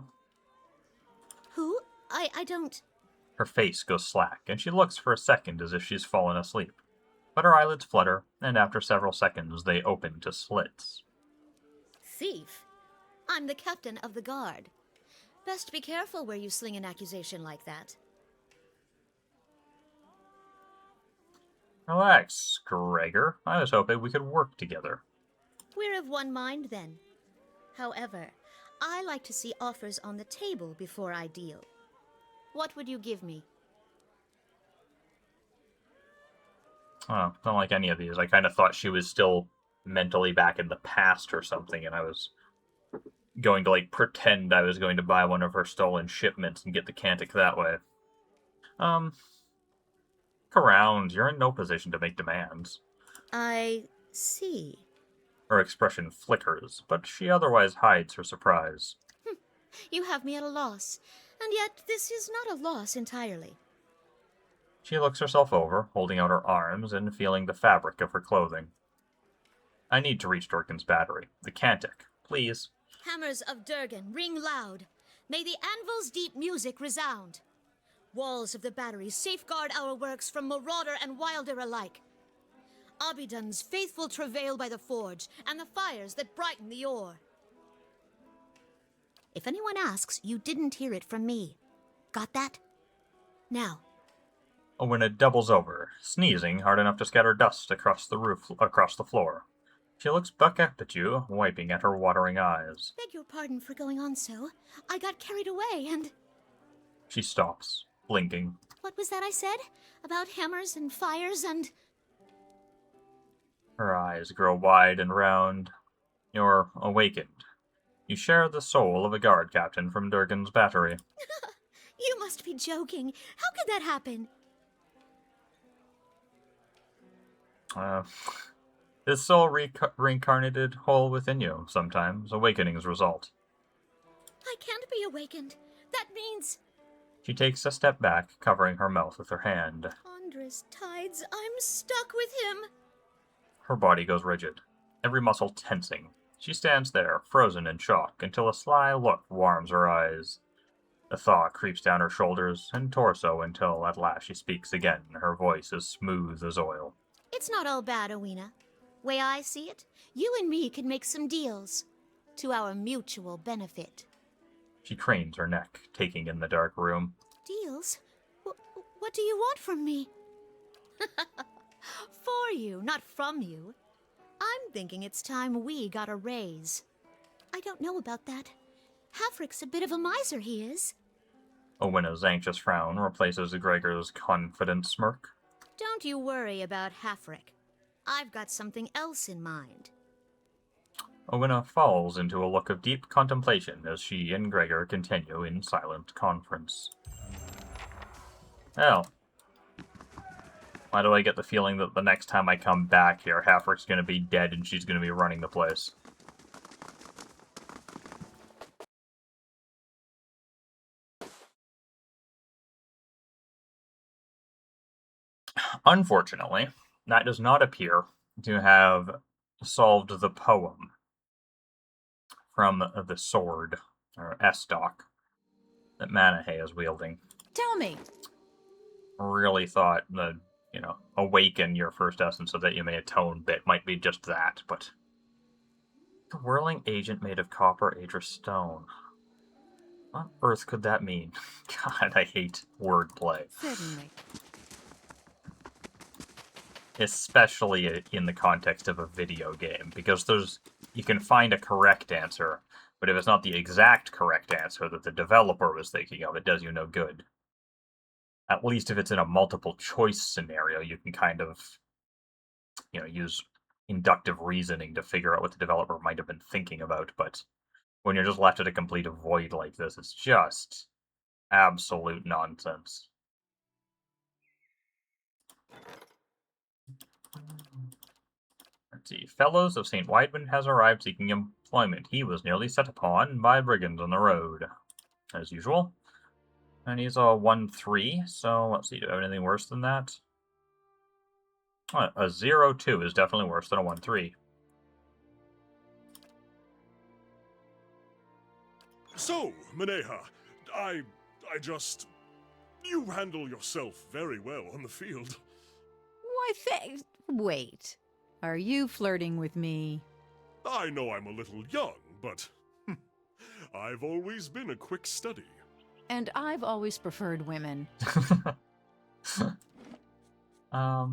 Who? I don't... Her face goes slack, and she looks for a second as if she's fallen asleep. But her eyelids flutter, and after several seconds they open to slits. Thief? I'm the captain of the guard. Best be careful where you sling an accusation like that. Relax, Gregor. I was hoping we could work together. We're of one mind, then. However, I like to see offers on the table before I deal. What would you give me? Oh, don't like any of these. I kind of thought she was still mentally back in the past or something, and I was going to, like, pretend I was going to buy one of her stolen shipments and get the Cantic that way. Look around. You're in no position to make demands. I see. Her expression flickers, but she otherwise hides her surprise. You have me at a loss, and yet this is not a loss entirely. She looks herself over, holding out her arms and feeling the fabric of her clothing. I need to reach Durgan's battery. The Cantic, please. Hammers of Durgan, ring loud. May the anvil's deep music resound. Walls of the battery safeguard our works from marauder and wilder alike. Abidun's faithful travail by the forge, and the fires that brighten the ore. If anyone asks, you didn't hear it from me. Got that? Now. When it doubles over, sneezing hard enough to scatter dust across the floor. She looks back up at you, wiping at her watering eyes. Beg your pardon for going on so. I got carried away and... She stops, blinking. What was that I said? About hammers and fires and... Her eyes grow wide and round. You're awakened. You share the soul of a guard captain from Durgan's battery. You must be joking. How could that happen? His soul reincarnated whole within you, sometimes. Awakenings result. I can't be awakened. That means... She takes a step back, covering her mouth with her hand. Ponderous tides, I'm stuck with him. Her body goes rigid, every muscle tensing. She stands there, frozen in shock, until a sly look warms her eyes. A thaw creeps down her shoulders and torso until at last she speaks again, her voice as smooth as oil. It's not all bad, Owena. Way I see it, you and me can make some deals. To our mutual benefit. She cranes her neck, taking in the dark room. Deals? What do you want from me? For you, not from you. I'm thinking it's time we got a raise. I don't know about that. Hafric's a bit of a miser, he is. Owena's anxious frown replaces Gregor's confident smirk. Don't you worry about Hafric. I've got something else in mind. Owena falls into a look of deep contemplation as she and Gregor continue in silent conference. Hell. Why do I get the feeling that the next time I come back here, Hafric's gonna be dead and she's gonna be running the place? Unfortunately, that does not appear to have solved the poem from the sword, or S-Dock, that Manahe is wielding. Tell me. Really thought the, awaken your first essence so that you may atone bit might be just that, but... The whirling agent made of copper, Adra stone. What on earth could that mean? God, I hate wordplay. Certainly. Especially in the context of a video game, because you can find a correct answer, but if it's not the exact correct answer that the developer was thinking of, it does you no good. At least if it's in a multiple choice scenario, you can kind of, use inductive reasoning to figure out what the developer might have been thinking about, but when you're just left at a complete void like this, it's just absolute nonsense. Let's see. Fellows of St. Weidman has arrived seeking employment. He was nearly set upon by brigands on the road, as usual. And he's a 1-3, so let's see, do I have anything worse than that? A 0-2 is definitely worse than a 1-3. So, Maneha, I just... You handle yourself very well on the field. Why, wait. Are you flirting with me? I know I'm a little young, but I've always been a quick study. And I've always preferred women. I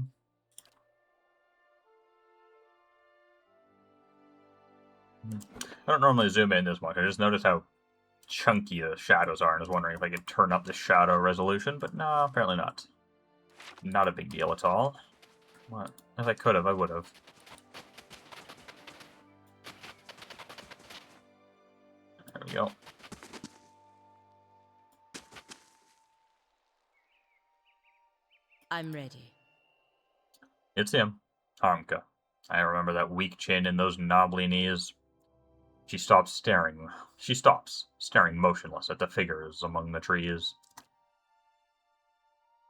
don't normally zoom in this much. I just noticed how chunky the shadows are, and I was wondering if I could turn up the shadow resolution, but no, apparently not. Not a big deal at all. What? If I could have, I would have. There we go. I'm ready. It's him, Harmka. I remember that weak chin and those knobbly knees. She stops, staring motionless at the figures among the trees.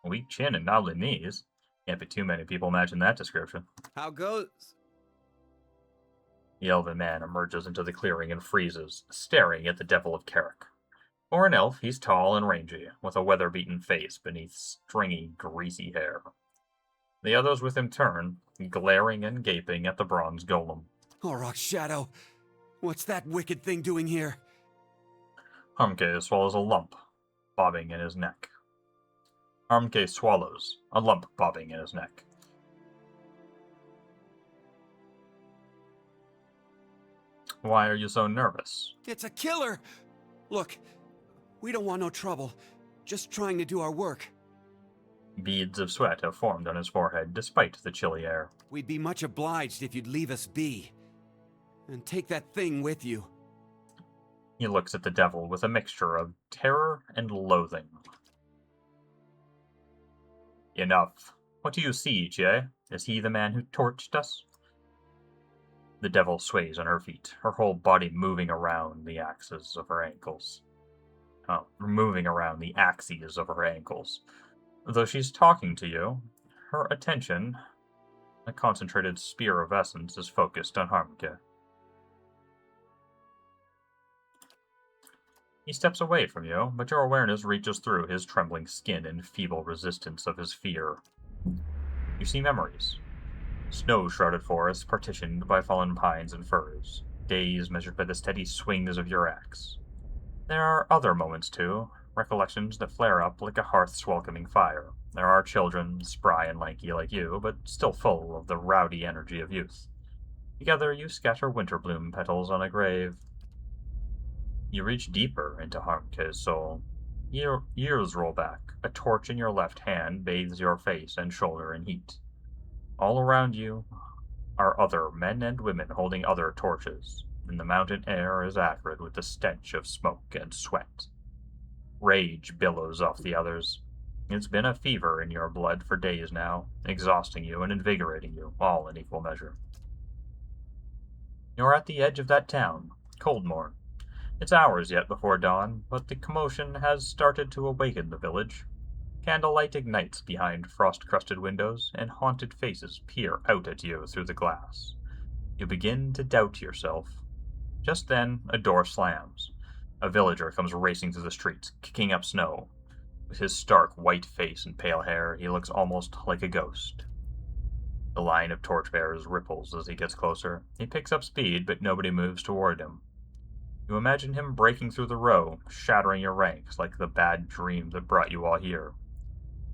Weak chin and knobbly knees? Can't be too many people matching that description. How goes? The elven man emerges into the clearing and freezes, staring at the Devil of Caroc. For an elf, he's tall and rangy, with a weather-beaten face beneath stringy, greasy hair. The others with him turn, glaring and gaping at the bronze golem. Oroc's shadow! What's that wicked thing doing here? Harmke swallows a lump, bobbing in his neck. Harmke swallows, a lump bobbing in his neck. Why are you so nervous? It's a killer! Look, we don't want no trouble. Just trying to do our work. Beads of sweat have formed on his forehead, despite the chilly air. We'd be much obliged if you'd leave us be. And take that thing with you. He looks at the devil with a mixture of terror and loathing. Enough. What do you see, Chie? Is he the man who torched us? The devil sways on her feet, her whole body moving around the axes of her ankles. Moving around the axes of her ankles. Though she's talking to you, her attention, a concentrated spear of essence, is focused on Harmke. He steps away from you, but your awareness reaches through his trembling skin in feeble resistance of his fear. You see memories. Snow-shrouded forests partitioned by fallen pines and firs, days measured by the steady swings of your axe. There are other moments, too, recollections that flare up like a hearth's welcoming fire. There are children, spry and lanky like you, but still full of the rowdy energy of youth. Together you scatter winterbloom petals on a grave. You reach deeper into Harmke's soul. Years roll back. A torch in your left hand bathes your face and shoulder in heat. All around you are other men and women holding other torches, and the mountain air is acrid with the stench of smoke and sweat. Rage billows off the others. It's been a fever in your blood for days now, exhausting you and invigorating you, all in equal measure. You're at the edge of that town, Coldmorn. It's hours yet before dawn, but the commotion has started to awaken the village. Candlelight ignites behind frost-crusted windows, and haunted faces peer out at you through the glass. You begin to doubt yourself. Just then, a door slams. A villager comes racing through the streets, kicking up snow. With his stark white face and pale hair, he looks almost like a ghost. The line of torchbearers ripples as he gets closer. He picks up speed, but nobody moves toward him. You imagine him breaking through the row, shattering your ranks like the bad dream that brought you all here.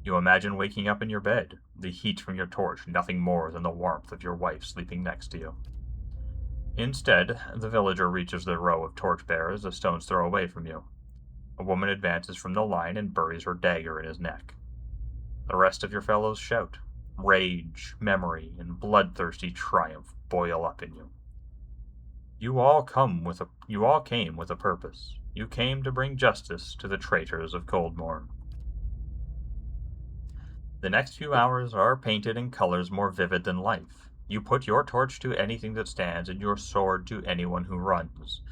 You imagine waking up in your bed, the heat from your torch nothing more than the warmth of your wife sleeping next to you. Instead, the villager reaches the row of torchbearers a stone's throw away from you. A woman advances from the line and buries her dagger in his neck. The rest of your fellows shout. Rage, memory, and bloodthirsty triumph boil up in you. You all came with a purpose. You came to bring justice to the traitors of Coldmorn. The next few hours are painted in colors more vivid than life. You put your torch to anything that stands and your sword to anyone who runs.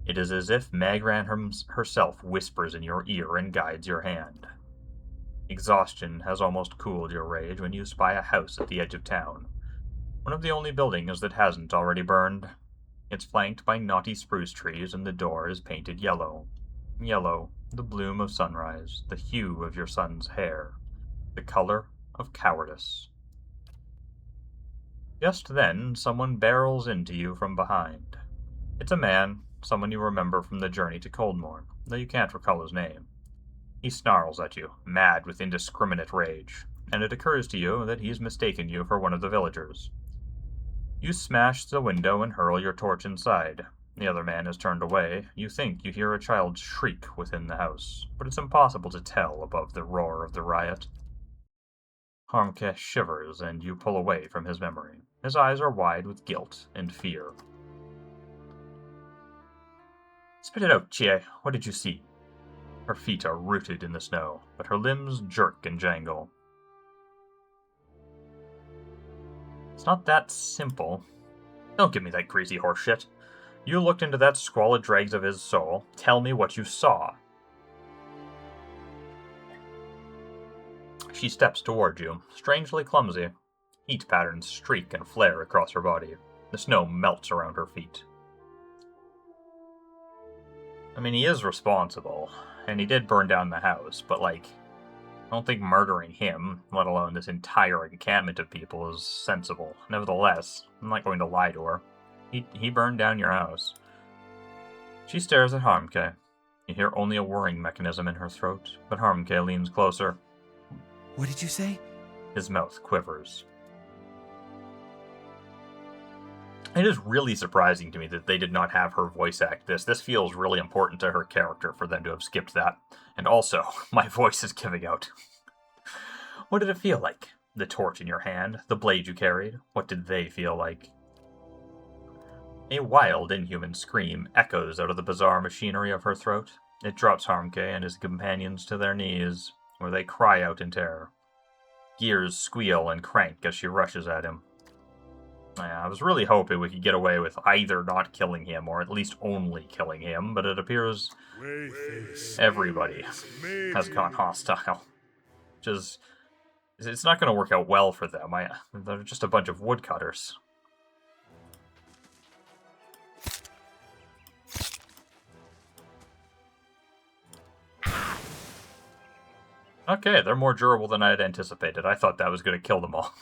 It is as if Magran herself whispers in your ear and guides your hand. Exhaustion has almost cooled your rage when you spy a house at the edge of town. One of the only buildings that hasn't already burned. It's flanked by knotty spruce trees, and the door is painted yellow. Yellow, the bloom of sunrise, the hue of your son's hair, the color of cowardice. Just then, someone barrels into you from behind. It's a man, someone you remember from the journey to Coldmorn, though you can't recall his name. He snarls at you, mad with indiscriminate rage, and it occurs to you that he's mistaken you for one of the villagers. You smash the window and hurl your torch inside. The other man has turned away. You think you hear a child's shriek within the house, but it's impossible to tell above the roar of the riot. Harmke shivers, and you pull away from his memory. His eyes are wide with guilt and fear. Spit it out, Chie. What did you see? Her feet are rooted in the snow, but her limbs jerk and jangle. It's not that simple. Don't give me that greasy horse shit. You looked into that squalid dregs of his soul. Tell me what you saw. She steps toward you, strangely clumsy. Heat patterns streak and flare across her body. The snow melts around her feet. I mean, he is responsible. and he did burn down the house, but, like, I don't think murdering him, let alone this entire encampment of people, is sensible. Nevertheless, I'm not going to lie to her. He burned down your house. She stares at Harmke. You hear only a whirring mechanism in her throat, but Harmke leans closer. What did you say? His mouth quivers. It is really surprising to me that they did not have her voice act this. This feels really important to her character for them to have skipped that. And also, my voice is giving out. What did it feel like? The torch in your hand, the blade you carried, what did they feel like? A wild, inhuman scream echoes out of the bizarre machinery of her throat. It drops Harmke and his companions to their knees, where they cry out in terror. Gears squeal and crank as she rushes at him. I was really hoping we could get away with either not killing him, or at least only killing him, but it appears everybody has gone hostile. Which is... It's not going to work out well for them. They're just a bunch of woodcutters. Okay, they're more durable than I had anticipated. I thought that was going to kill them all.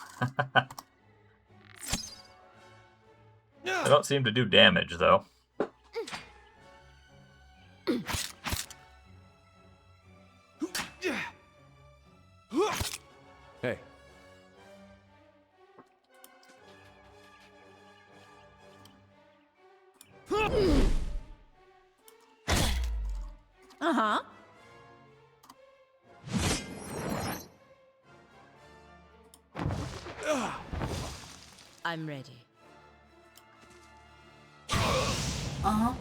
They don't seem to do damage, though. Hey. Uh-huh. I'm ready. Uh-huh.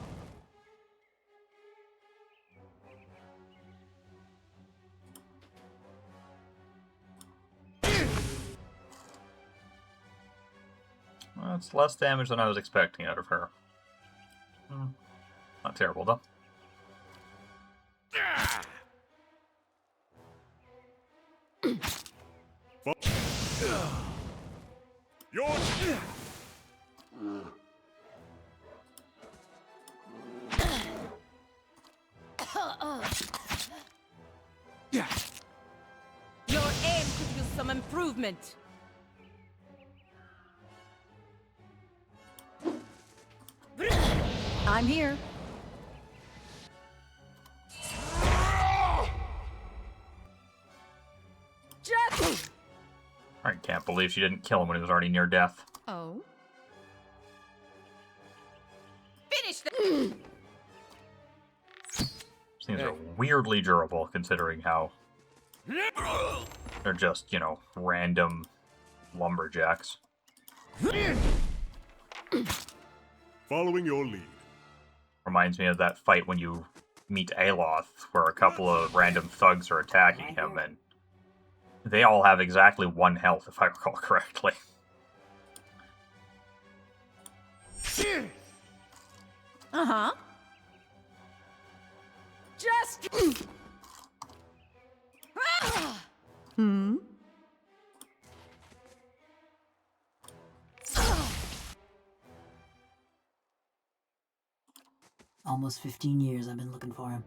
Well, that's less damage than I was expecting out of her. Not terrible, though. Your aim could use some improvement. I'm here. Jeff! I can't believe she didn't kill him when he was already near death. Oh. Finish the These are weirdly durable, considering how they're just, you know, random lumberjacks. Following your lead. Reminds me of that fight when you meet Aloth, where a couple of random thugs are attacking him, and they all have exactly 1 health, if I recall correctly. Uh-huh. Just... Hmm? Almost 15 years I've been looking for him.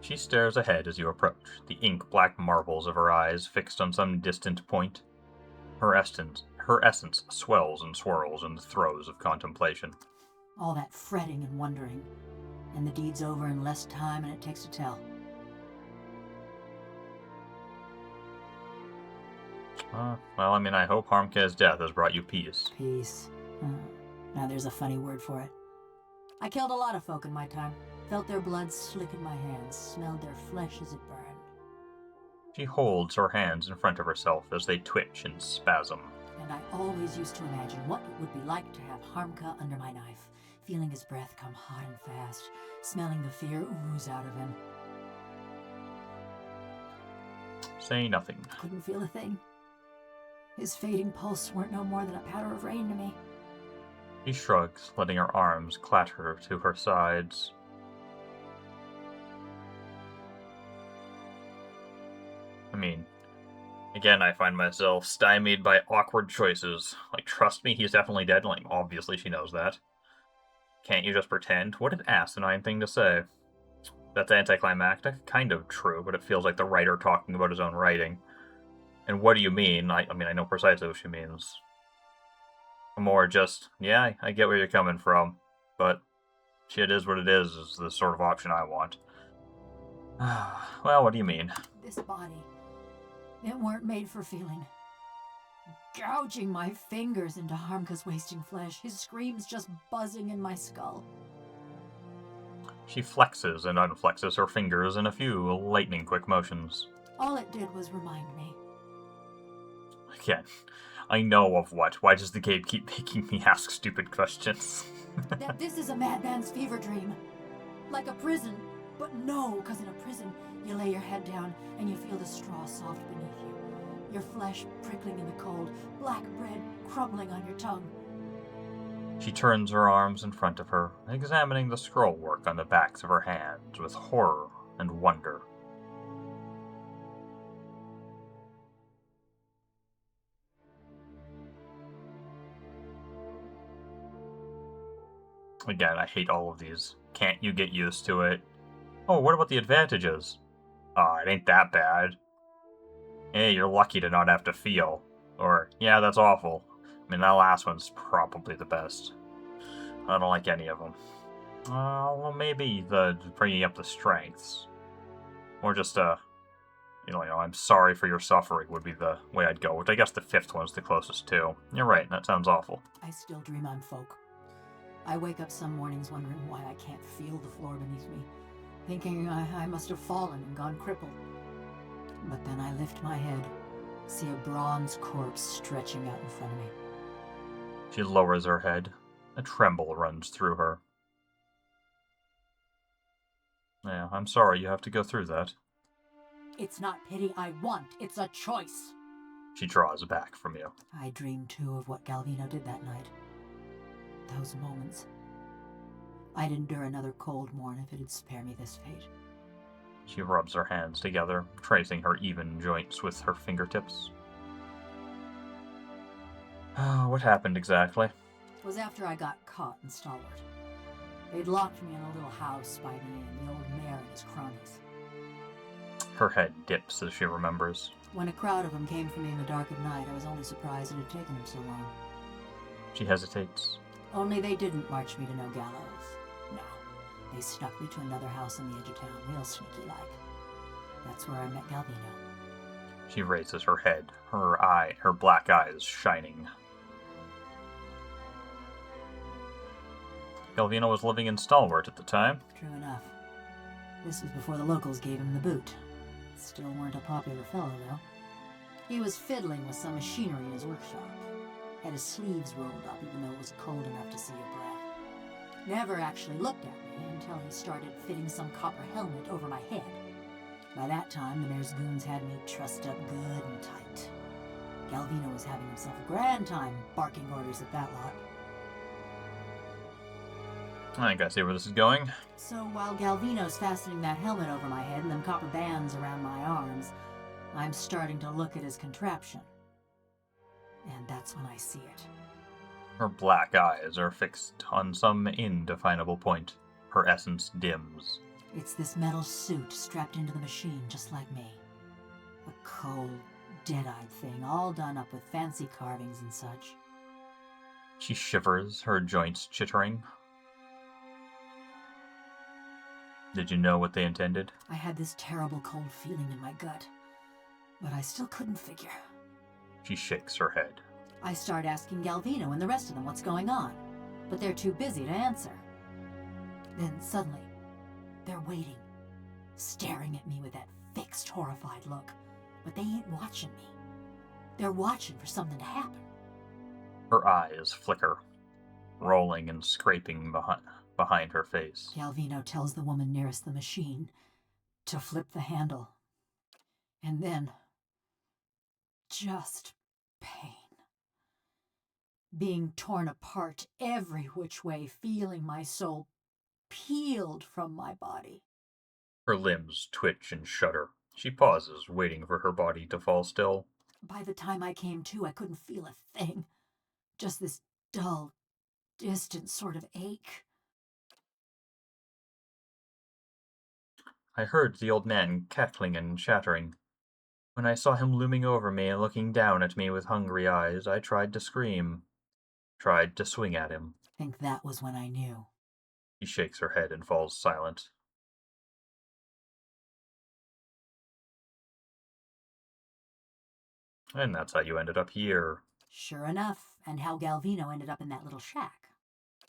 She stares ahead as you approach, the ink-black marbles of her eyes fixed on some distant point. Her essence swells and swirls in the throes of contemplation. All that fretting and wondering, and the deed's over in less time than it takes to tell. Well, I mean, I hope Harmke's death has brought you peace. Peace. Now there's a funny word for it. I killed a lot of folk in my time. Felt their blood slick in my hands, smelled their flesh as it burned. She holds her hands in front of herself as they twitch and spasm. And I always used to imagine what it would be like to have Harmke under my knife, feeling his breath come hot and fast, smelling the fear ooze out of him. Say nothing. Couldn't feel a thing. His fading pulse weren't no more than a powder of rain to me. She shrugs, letting her arms clatter to her sides. I mean, again, I find myself stymied by awkward choices. Like, trust me, he's definitely dead. Like, obviously she knows that. Can't you just pretend? What an asinine thing to say. That's anticlimactic. Kind of true, but it feels like the writer talking about his own writing. And what do you mean? I mean, I know precisely what she means. More just, yeah, I get where you're coming from, but shit is what it is the sort of option I want. Well, what do you mean? This body, it weren't made for feeling. Gouging my fingers into Harmka's wasting flesh, his screams just buzzing in my skull. She flexes and unflexes her fingers in a few lightning-quick motions. All it did was remind me. Again, I know of what. Why does the game keep making me ask stupid questions? That this is a madman's fever dream. Like a prison. But no, because in a prison, you lay your head down and you feel the straw soft beneath you. Your flesh prickling in the cold, black bread crumbling on your tongue. She turns her arms in front of her, examining the scroll work on the backs of her hands with horror and wonder. Again, I hate all of these. Can't you get used to it? Oh, what about the advantages? It ain't that bad. Hey, you're lucky to not have to feel. Or, yeah, that's awful. I mean, that last one's probably the best. I don't like any of them. Well, maybe the bringing up the strengths. Or just, you know, I'm sorry for your suffering would be the way I'd go, which I guess the fifth one's the closest to. You're right, that sounds awful. I still dream I'm folk. I wake up some mornings wondering why I can't feel the floor beneath me, thinking I must have fallen and gone crippled. But then I lift my head, see a bronze corpse stretching out in front of me. She lowers her head. A tremble runs through her. Yeah, I'm sorry you have to go through that. It's not pity I want, it's a choice. She draws back from you. I dreamed too of what Galvino did that night. Those moments. I'd endure another cold morn if it'd spare me this fate. She rubs her hands together, tracing her even joints with her fingertips. What happened exactly? It was after I got caught in Stalwart. They'd locked me in a little house by the inn, the old mayor and his cronies. Her head dips as she remembers. When a crowd of them came for me in the dark of night, I was only surprised it had taken them so long. She hesitates. Only they didn't march me to no gallows. No. They snuck me to another house on the edge of town, real sneaky-like. That's where I met Galvino. She raises her head, her black eyes shining. Galvino was living in Stalwart at the time. True enough. This was before the locals gave him the boot. Still weren't a popular fellow, though. He was fiddling with some machinery in his workshop. Had his sleeves rolled up even though it was cold enough to see your breath. Never actually looked at me until he started fitting some copper helmet over my head. By that time, the mayor's goons had me trussed up good and tight. Galvino was having himself a grand time barking orders at that lot. I think I see where this is going. So while Galvino's fastening that helmet over my head and them copper bands around my arms, I'm starting to look at his contraption. And that's when I see it. Her black eyes are fixed on some indefinable point. Her essence dims. It's this metal suit strapped into the machine just like me. A cold, dead-eyed thing, all done up with fancy carvings and such. She shivers, her joints chittering. Did you know what they intended? I had this terrible cold feeling in my gut, but I still couldn't figure. She shakes her head. I start asking Galvino and the rest of them what's going on, but they're too busy to answer. Then suddenly, they're waiting, staring at me with that fixed, horrified look, but they ain't watching me. They're watching for something to happen. Her eyes flicker, rolling and scraping behind her face. Galvino tells the woman nearest the machine to flip the handle. And then, just pain. Being torn apart every which way, feeling my soul peeled from my body. Her limbs twitch and shudder. She pauses, waiting for her body to fall still. By the time I came to, I couldn't feel a thing. Just this dull, distant sort of ache. I heard the old man cackling and chattering. When I saw him looming over me and looking down at me with hungry eyes, I tried to scream. Tried to swing at him. Think that was when I knew. She shakes her head and falls silent. And that's how you ended up here. Sure enough, and how Galvino ended up in that little shack.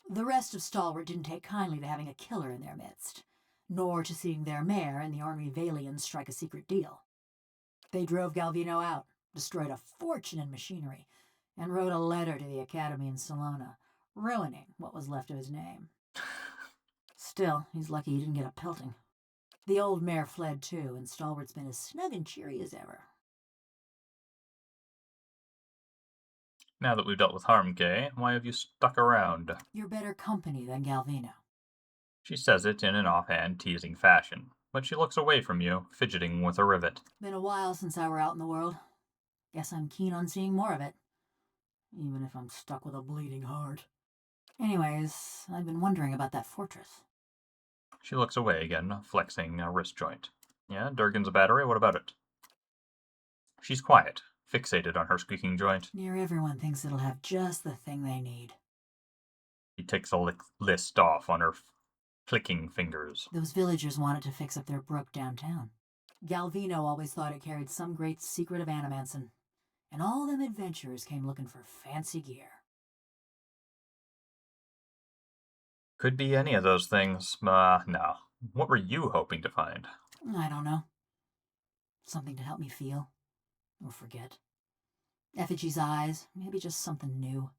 The rest of Stalwart didn't take kindly to having a killer in their midst, nor to seeing their mayor and the Ornery Valians strike a secret deal. They drove Galvino out, destroyed a fortune in machinery, and wrote a letter to the Academy in Salona, ruining what was left of his name. Still, he's lucky he didn't get a pelting. The old mayor fled too, and Stalwart's been as snug and cheery as ever. Now that we've dealt with Harmke, why have you stuck around? You're better company than Galvino. She says it in an offhand, teasing fashion, but she looks away from you, fidgeting with a rivet. Been a while since I were out in the world. Guess I'm keen on seeing more of it, even if I'm stuck with a bleeding heart. Anyways, I've been wondering about that fortress. She looks away again, flexing a wrist joint. Yeah, Durgan's a battery, what about it? She's quiet, fixated on her squeaking joint. Near everyone thinks it'll have just the thing they need. She takes a list off on her clicking fingers. Those villagers wanted to fix up their brook downtown. Galvino always thought it carried some great secret of animancin', and all them adventurers came looking for fancy gear. Could be any of those things. No. What were you hoping to find? I don't know. Something to help me feel. Or forget. Effigy's eyes, maybe just something new.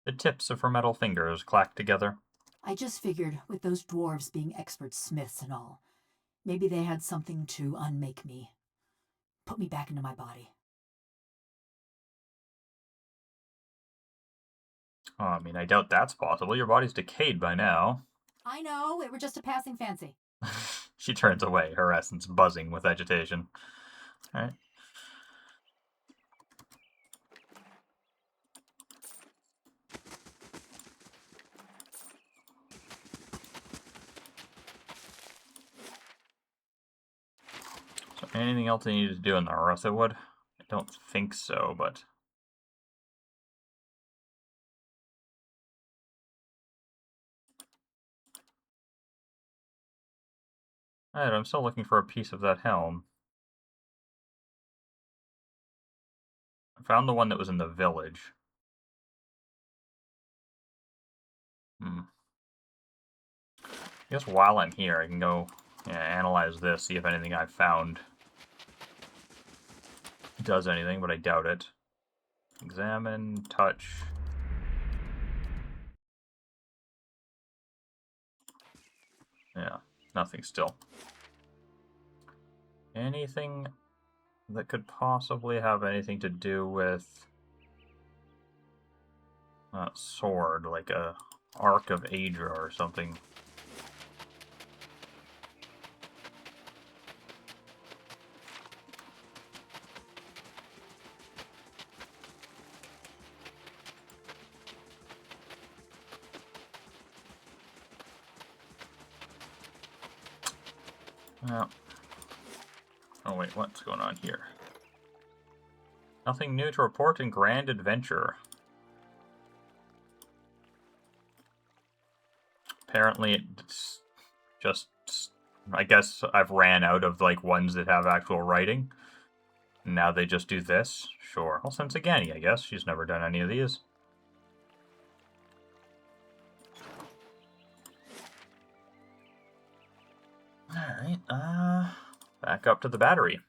The tips of her metal fingers clacked together. I just figured, with those dwarves being expert smiths and all, maybe they had something to unmake me. Put me back into my body. Oh, I mean, I doubt that's possible. Your body's decayed by now. I know, it were just a passing fancy. She turns away, her essence buzzing with agitation. All right. So anything else I need to do in the Rutherwood? I don't think so, but... Alright, I'm still looking for a piece of that helm. I found the one that was in the village. I guess while I'm here, I can go analyze this, see if anything I've found does anything, but I doubt it. Examine, touch. Yeah, nothing still. Anything that could possibly have anything to do with a sword, like a Arc of Adra or something. Well, oh wait, what's going on here? Nothing new to report in Grand Adventure. Apparently it's just, I guess I've ran out of like ones that have actual writing. Now they just do this? Sure. I'll send Sagani, I guess. She's never done any of these. Alright, back up to the battery.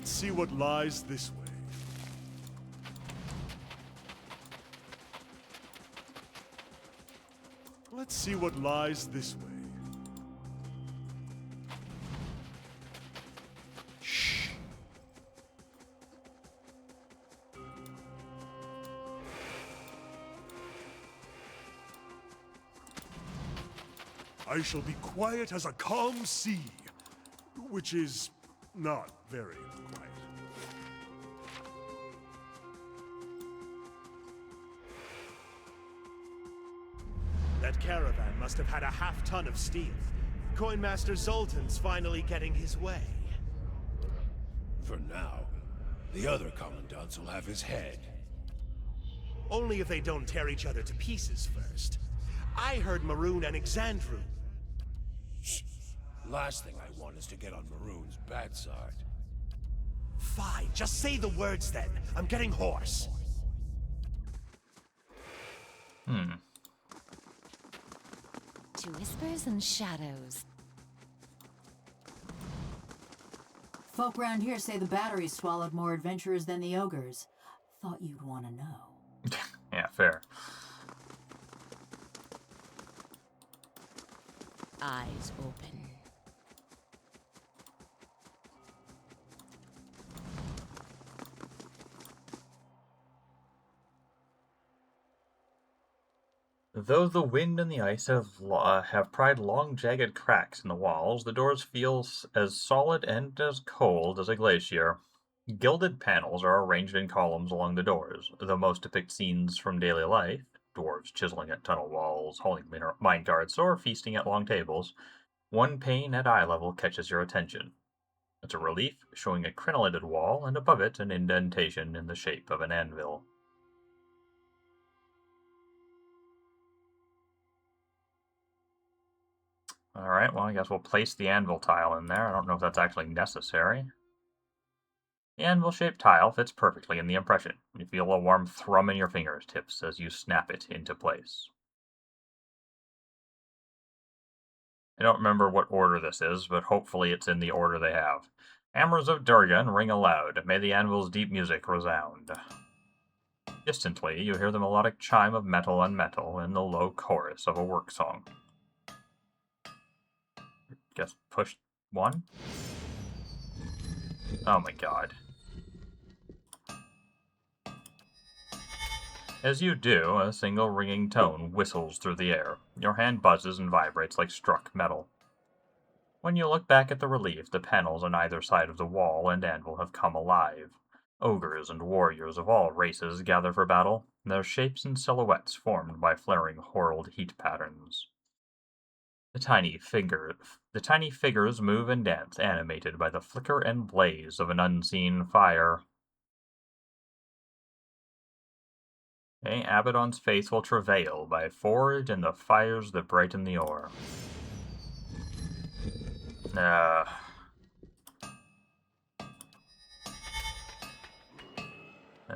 Let's see what lies this way. Let's see what lies this way. Shh. I shall be quiet as a calm sea, which is not very quiet. That caravan must have had a half-ton of steel. Coinmaster Zoltan's finally getting his way. For now, the other commandants will have his head. Only if they don't tear each other to pieces first. I heard Maroon and Exandru. Shh. Last thing I want is to get on Maroon's bad side. Fine, just say the words then. I'm getting hoarse. To whispers and shadows. Folk round here say the battery swallowed more adventurers than the ogres. Thought you'd want to know. Yeah, fair. Eyes open. Though the wind and the ice have pried long, jagged cracks in the walls, the doors feel as solid and as cold as a glacier. Gilded panels are arranged in columns along the doors, though most depict scenes from daily life, dwarves chiseling at tunnel walls, hauling mine carts, or feasting at long tables. One pane at eye level catches your attention. It's a relief showing a crenellated wall, and above it an indentation in the shape of an anvil. Alright, well, I guess we'll place the anvil tile in there. I don't know if that's actually necessary. The anvil-shaped tile fits perfectly in the impression. You feel a warm thrum in your fingertips as you snap it into place. I don't remember what order this is, but hopefully it's in the order they have. Hammers of Durgan ring aloud. May the anvil's deep music resound. Distantly, you hear the melodic chime of metal on metal in the low chorus of a work song. Guess push 1? Oh my god. As you do, a single ringing tone whistles through the air. Your hand buzzes and vibrates like struck metal. When you look back at the relief, the panels on either side of the wall and anvil have come alive. Ogres and warriors of all races gather for battle, their shapes and silhouettes formed by flaring horrid heat patterns. The tiny figures move and dance, animated by the flicker and blaze of an unseen fire. Okay, Abaddon's faith will travail by forge and the fires that brighten the ore. And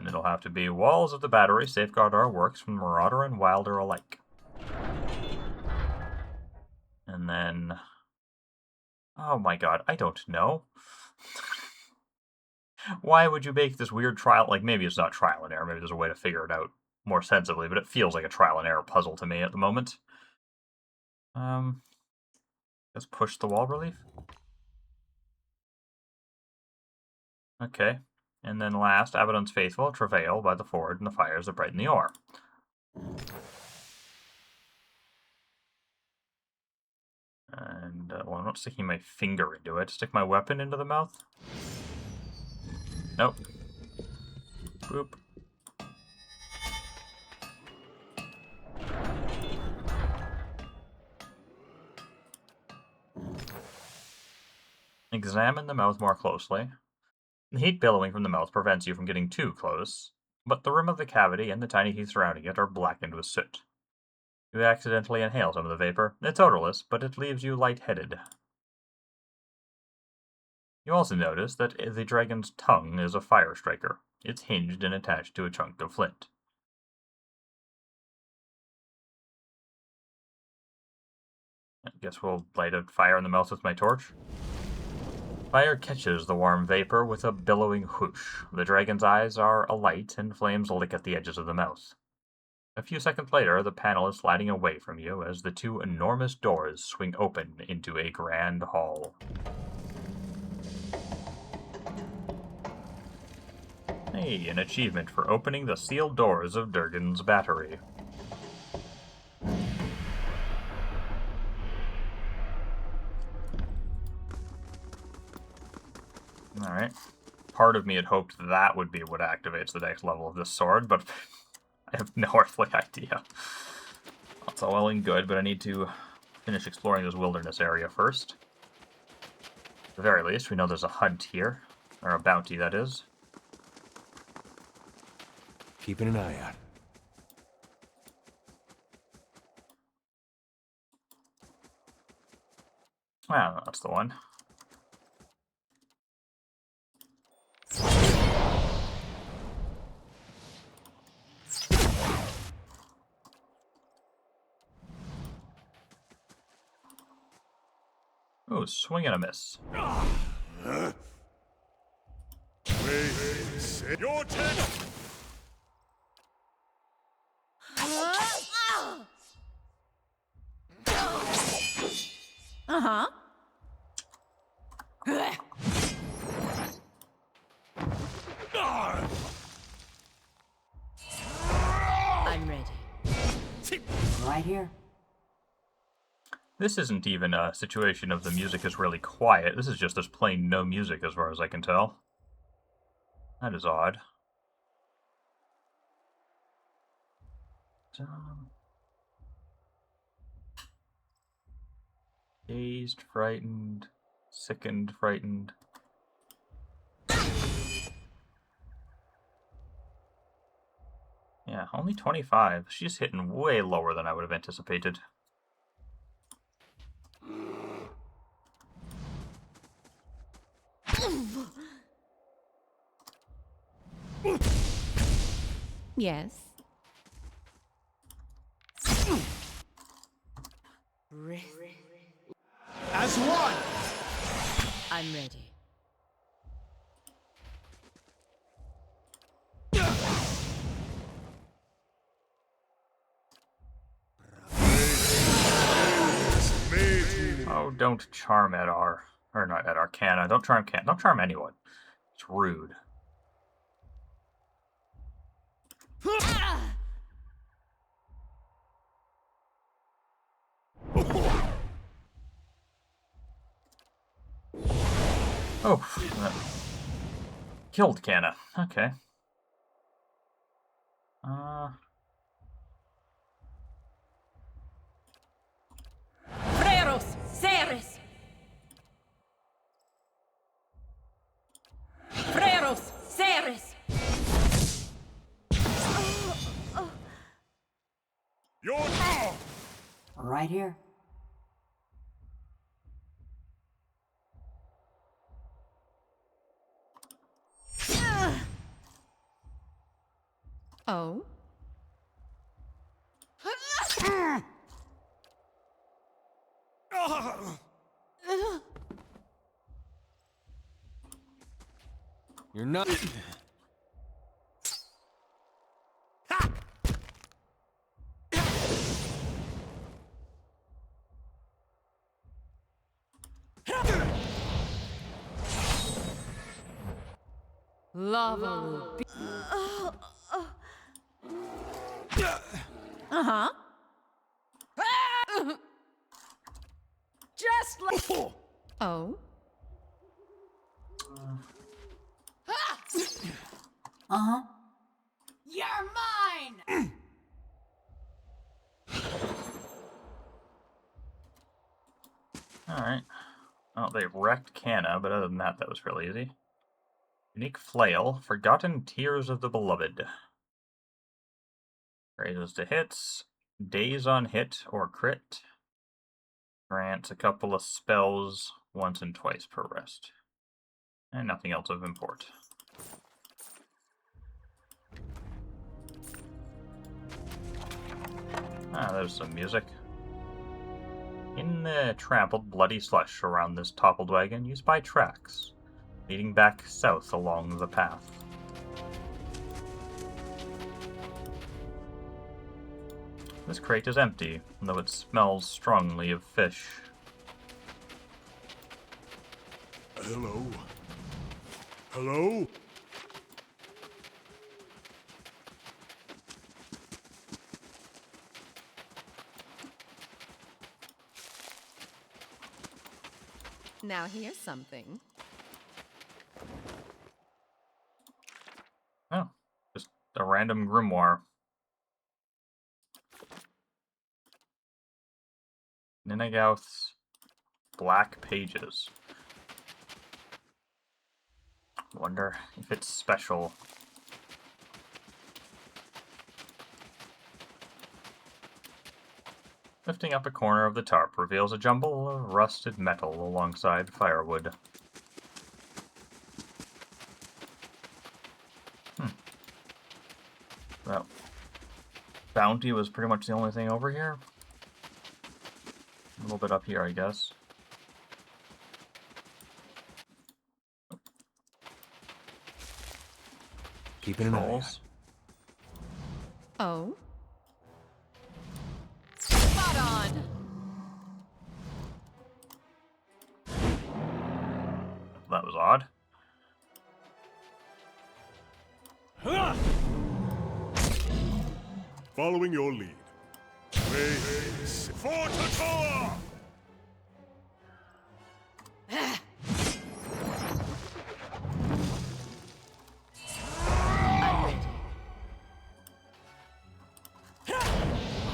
it'll have to be walls of the battery safeguard our works from Marauder and Wilder alike. And then... oh my god, I don't know. Why would you make this weird trial... like, maybe it's not trial and error, maybe there's a way to figure it out more sensibly, but it feels like a trial and error puzzle to me at the moment. Let's push the wall relief. Okay. And then last, Abaddon's faithful travail by the forge and the fires that brighten the ore. And, well, I'm not sticking my finger into it. Stick my weapon into the mouth? Nope. Boop. Examine the mouth more closely. The heat billowing from the mouth prevents you from getting too close, but the rim of the cavity and the tiny teeth surrounding it are blackened with soot. You accidentally inhale some of the vapor. It's odorless, but it leaves you lightheaded. You also notice that the dragon's tongue is a fire striker. It's hinged and attached to a chunk of flint. I guess we'll light a fire in the mouth with my torch. Fire catches the warm vapor with a billowing whoosh. The dragon's eyes are alight, and flames lick at the edges of the mouth. A few seconds later, the panel is sliding away from you as the two enormous doors swing open into a grand hall. Hey, an achievement for opening the sealed doors of Durgan's battery. Alright. Part of me had hoped that would be what activates the next level of this sword, but I have no earthly idea. That's all well and good, but I need to finish exploring this wilderness area first. At the very least, we know there's a hunt here. Or a bounty, that is. Keeping an eye out. Ah, that's the one. Ooh, swing and a miss. Your turn! Uh-huh. I'm ready. Right here. This isn't even a situation of the music is really quiet. This is just there's plain no music as far as I can tell. That is odd. Dazed, frightened, sickened, frightened. Yeah, only 25. She's hitting way lower than I would have anticipated. Yes. As one! I'm ready. Oh, don't charm Edar. Or not Edar, Canna. Don't charm Canna. Don't charm anyone. It's rude. Oh, that killed Canna. Okay. Freros, Ceres. Freros, Ceres. Your Right here. Oh? You're not... Lava. Uh-huh. Just like... Oh? Uh-huh. You're mine! Alright. Oh, they wrecked Canna, but other than that, that was fairly easy. Unique Flail. Forgotten Tears of the Beloved. Raises to hits. Daze on hit or crit. Grants a couple of spells once and twice per rest. And nothing else of import. Ah, there's some music. in the trampled, bloody slush around this toppled wagon, you spy tracks leading back south along the path. This crate is empty, though it smells strongly of fish. Hello? Hello? Now here's something. Oh, just a random grimoire. Ninagauth's Black Pages. Wonder if it's special. Lifting up a corner of the tarp reveals a jumble of rusted metal alongside firewood. That bounty was pretty much the only thing over here. A little bit up here, I guess. Keeping an eye on. Oh? Spot on! That was odd. Following your lead. Race for Tatoa!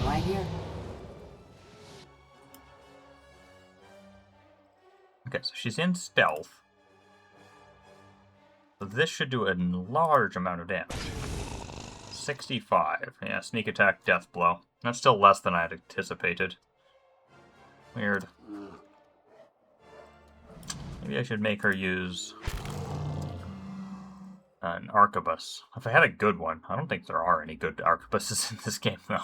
Right here. Okay, so she's in stealth. So this should do a large amount of damage. 65. Yeah, sneak attack, death blow. That's still less than I had anticipated. Weird. Maybe I should make her use an arquebus. If I had a good one. I don't think there are any good arquebuses in this game, though.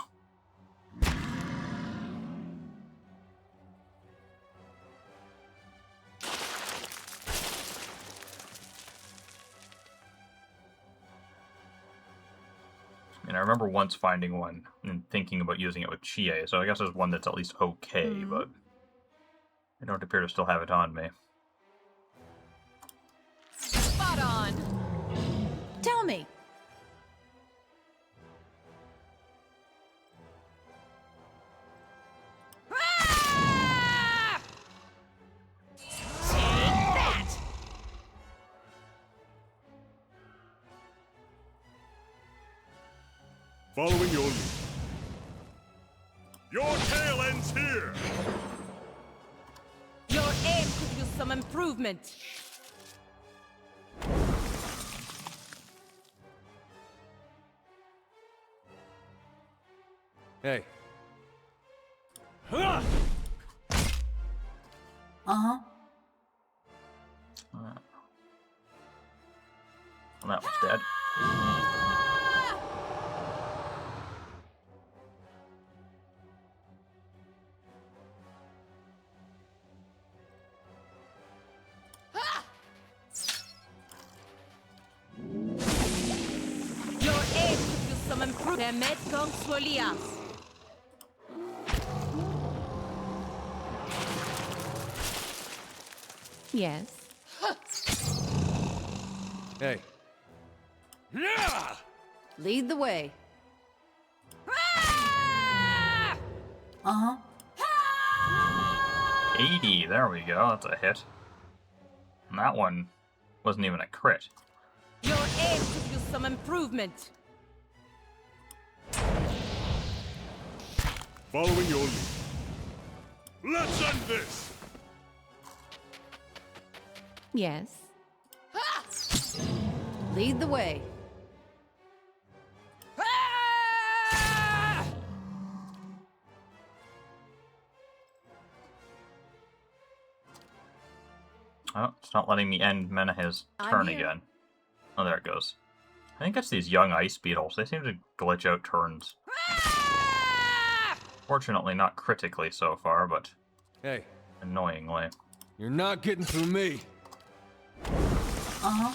I remember once finding one and thinking about using it with Chie, so I guess there's one that's at least okay, but I don't appear to still have it on me. Spot on! Tell me! Ah! Take that! Following your lead. Your tail ends here! Your aim could use some improvement. Hey. Uh-huh. Well, that one's dead. Your aim could use some improvement. Met kong swolias. Yes. Hey. Lead the way. Uh-huh. 80, there we go, that's a hit. And that one wasn't even a crit. Your aim could use some improvement. Following your lead. Let's end this! Yes. Lead the way. Oh, it's not letting me end Menahe's turn here. again. Oh, there it goes. I think it's these young ice beetles. They seem to glitch out turns. Fortunately, not critically so far, but Hey. Annoyingly. You're not getting through me. Uh-huh.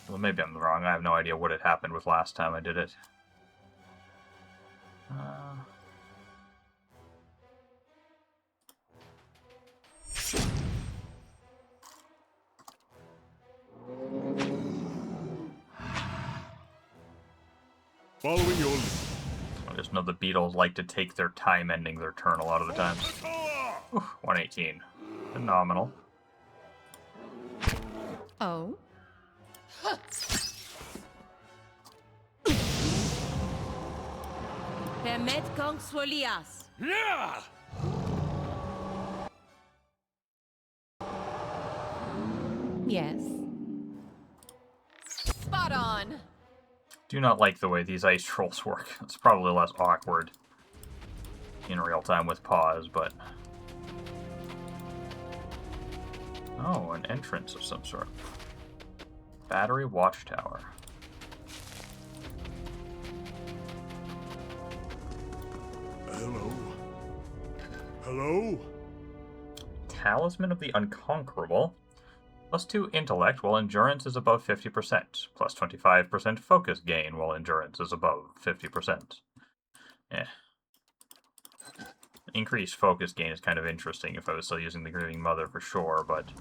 Well, maybe I'm wrong. I have no idea what had happened with last time I did it. Following your lead. I just know the beetles like to take their time ending their turn a lot of the times. 118. Phenomenal. Oh? Permet kong swolias. Yeah! Yes. Spot on! Do not like the way these ice trolls work. It's probably less awkward in real time with pause, but... Oh, an entrance of some sort. Battery watchtower. Hello? Hello? Talisman of the Unconquerable. +2 intellect while endurance is above 50%. +25% focus gain while endurance is above 50%. Increased focus gain is kind of interesting if I was still using the Grieving Mother for sure, but...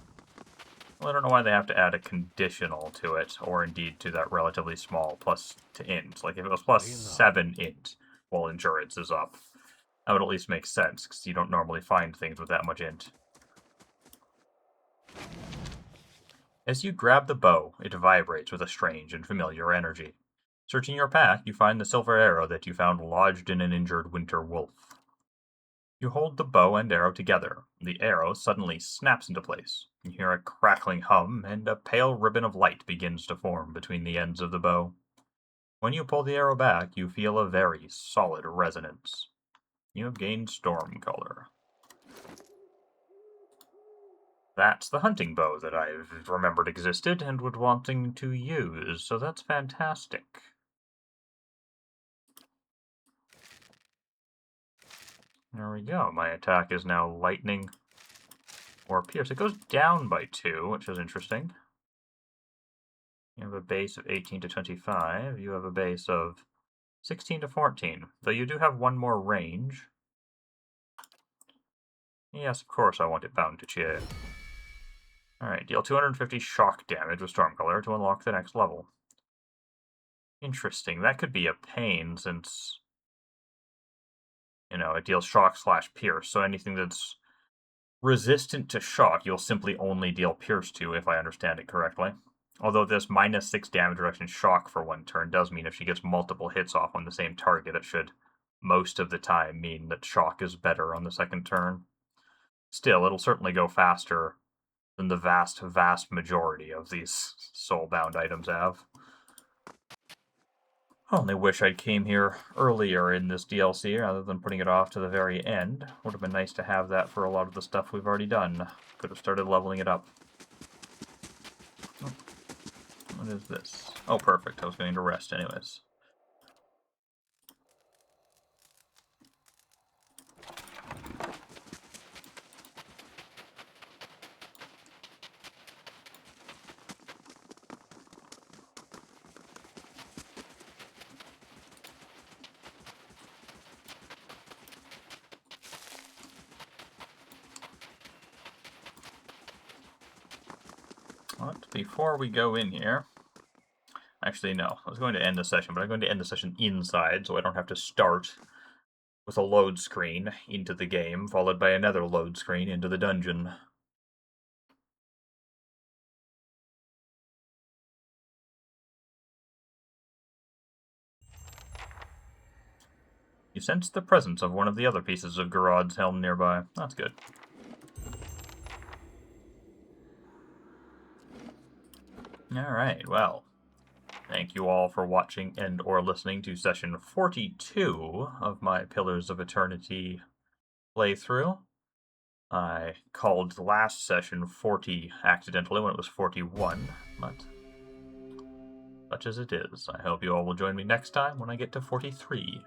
Well, I don't know why they have to add a conditional to it, or indeed to that relatively small plus to int. Like, if it was +7 int while endurance is up, that would at least make sense, because you don't normally find things with that much int. As you grab the bow, it vibrates with a strange and familiar energy. Searching your pack, you find the silver arrow that you found lodged in an injured winter wolf. You hold the bow and arrow together. The arrow suddenly snaps into place. You hear a crackling hum, and a pale ribbon of light begins to form between the ends of the bow. When you pull the arrow back, you feel a very solid resonance. You have gained Storm Color. That's the hunting bow that I've remembered existed and would wanting to use, so that's fantastic. There we go. My attack is now lightning or pierce. It goes down by 2, which is interesting. You have a base of 18 to 25. You have a base of 16 to 14, though you do have one more range. Yes, of course I want it bound to Chie. Alright, deal 250 shock damage with Stormcolor to unlock the next level. Interesting. That could be a pain since, you know, it deals shock / pierce, so anything that's resistant to shock, you'll simply only deal pierce to, if I understand it correctly. Although this -6 damage reduction shock for one turn does mean if she gets multiple hits off on the same target, it should most of the time mean that shock is better on the second turn. Still, it'll certainly go faster than the vast, vast majority of these soulbound items have. I only wish I came here earlier in this DLC rather than putting it off to the very end. Would have been nice to have that for a lot of the stuff we've already done. Could have started leveling it up. Oh. What is this? Oh, perfect. I was going to rest anyways. But before we go in here, actually no, I was going to end the session, but I'm going to end the session inside so I don't have to start with a load screen into the game, followed by another load screen into the dungeon. You sense the presence of one of the other pieces of Garod's helm nearby. That's good. Alright, well, thank you all for watching and or listening to session 42 of my Pillars of Eternity playthrough. I called the last session 40 accidentally when it was 41, but such as it is. I hope you all will join me next time when I get to 43.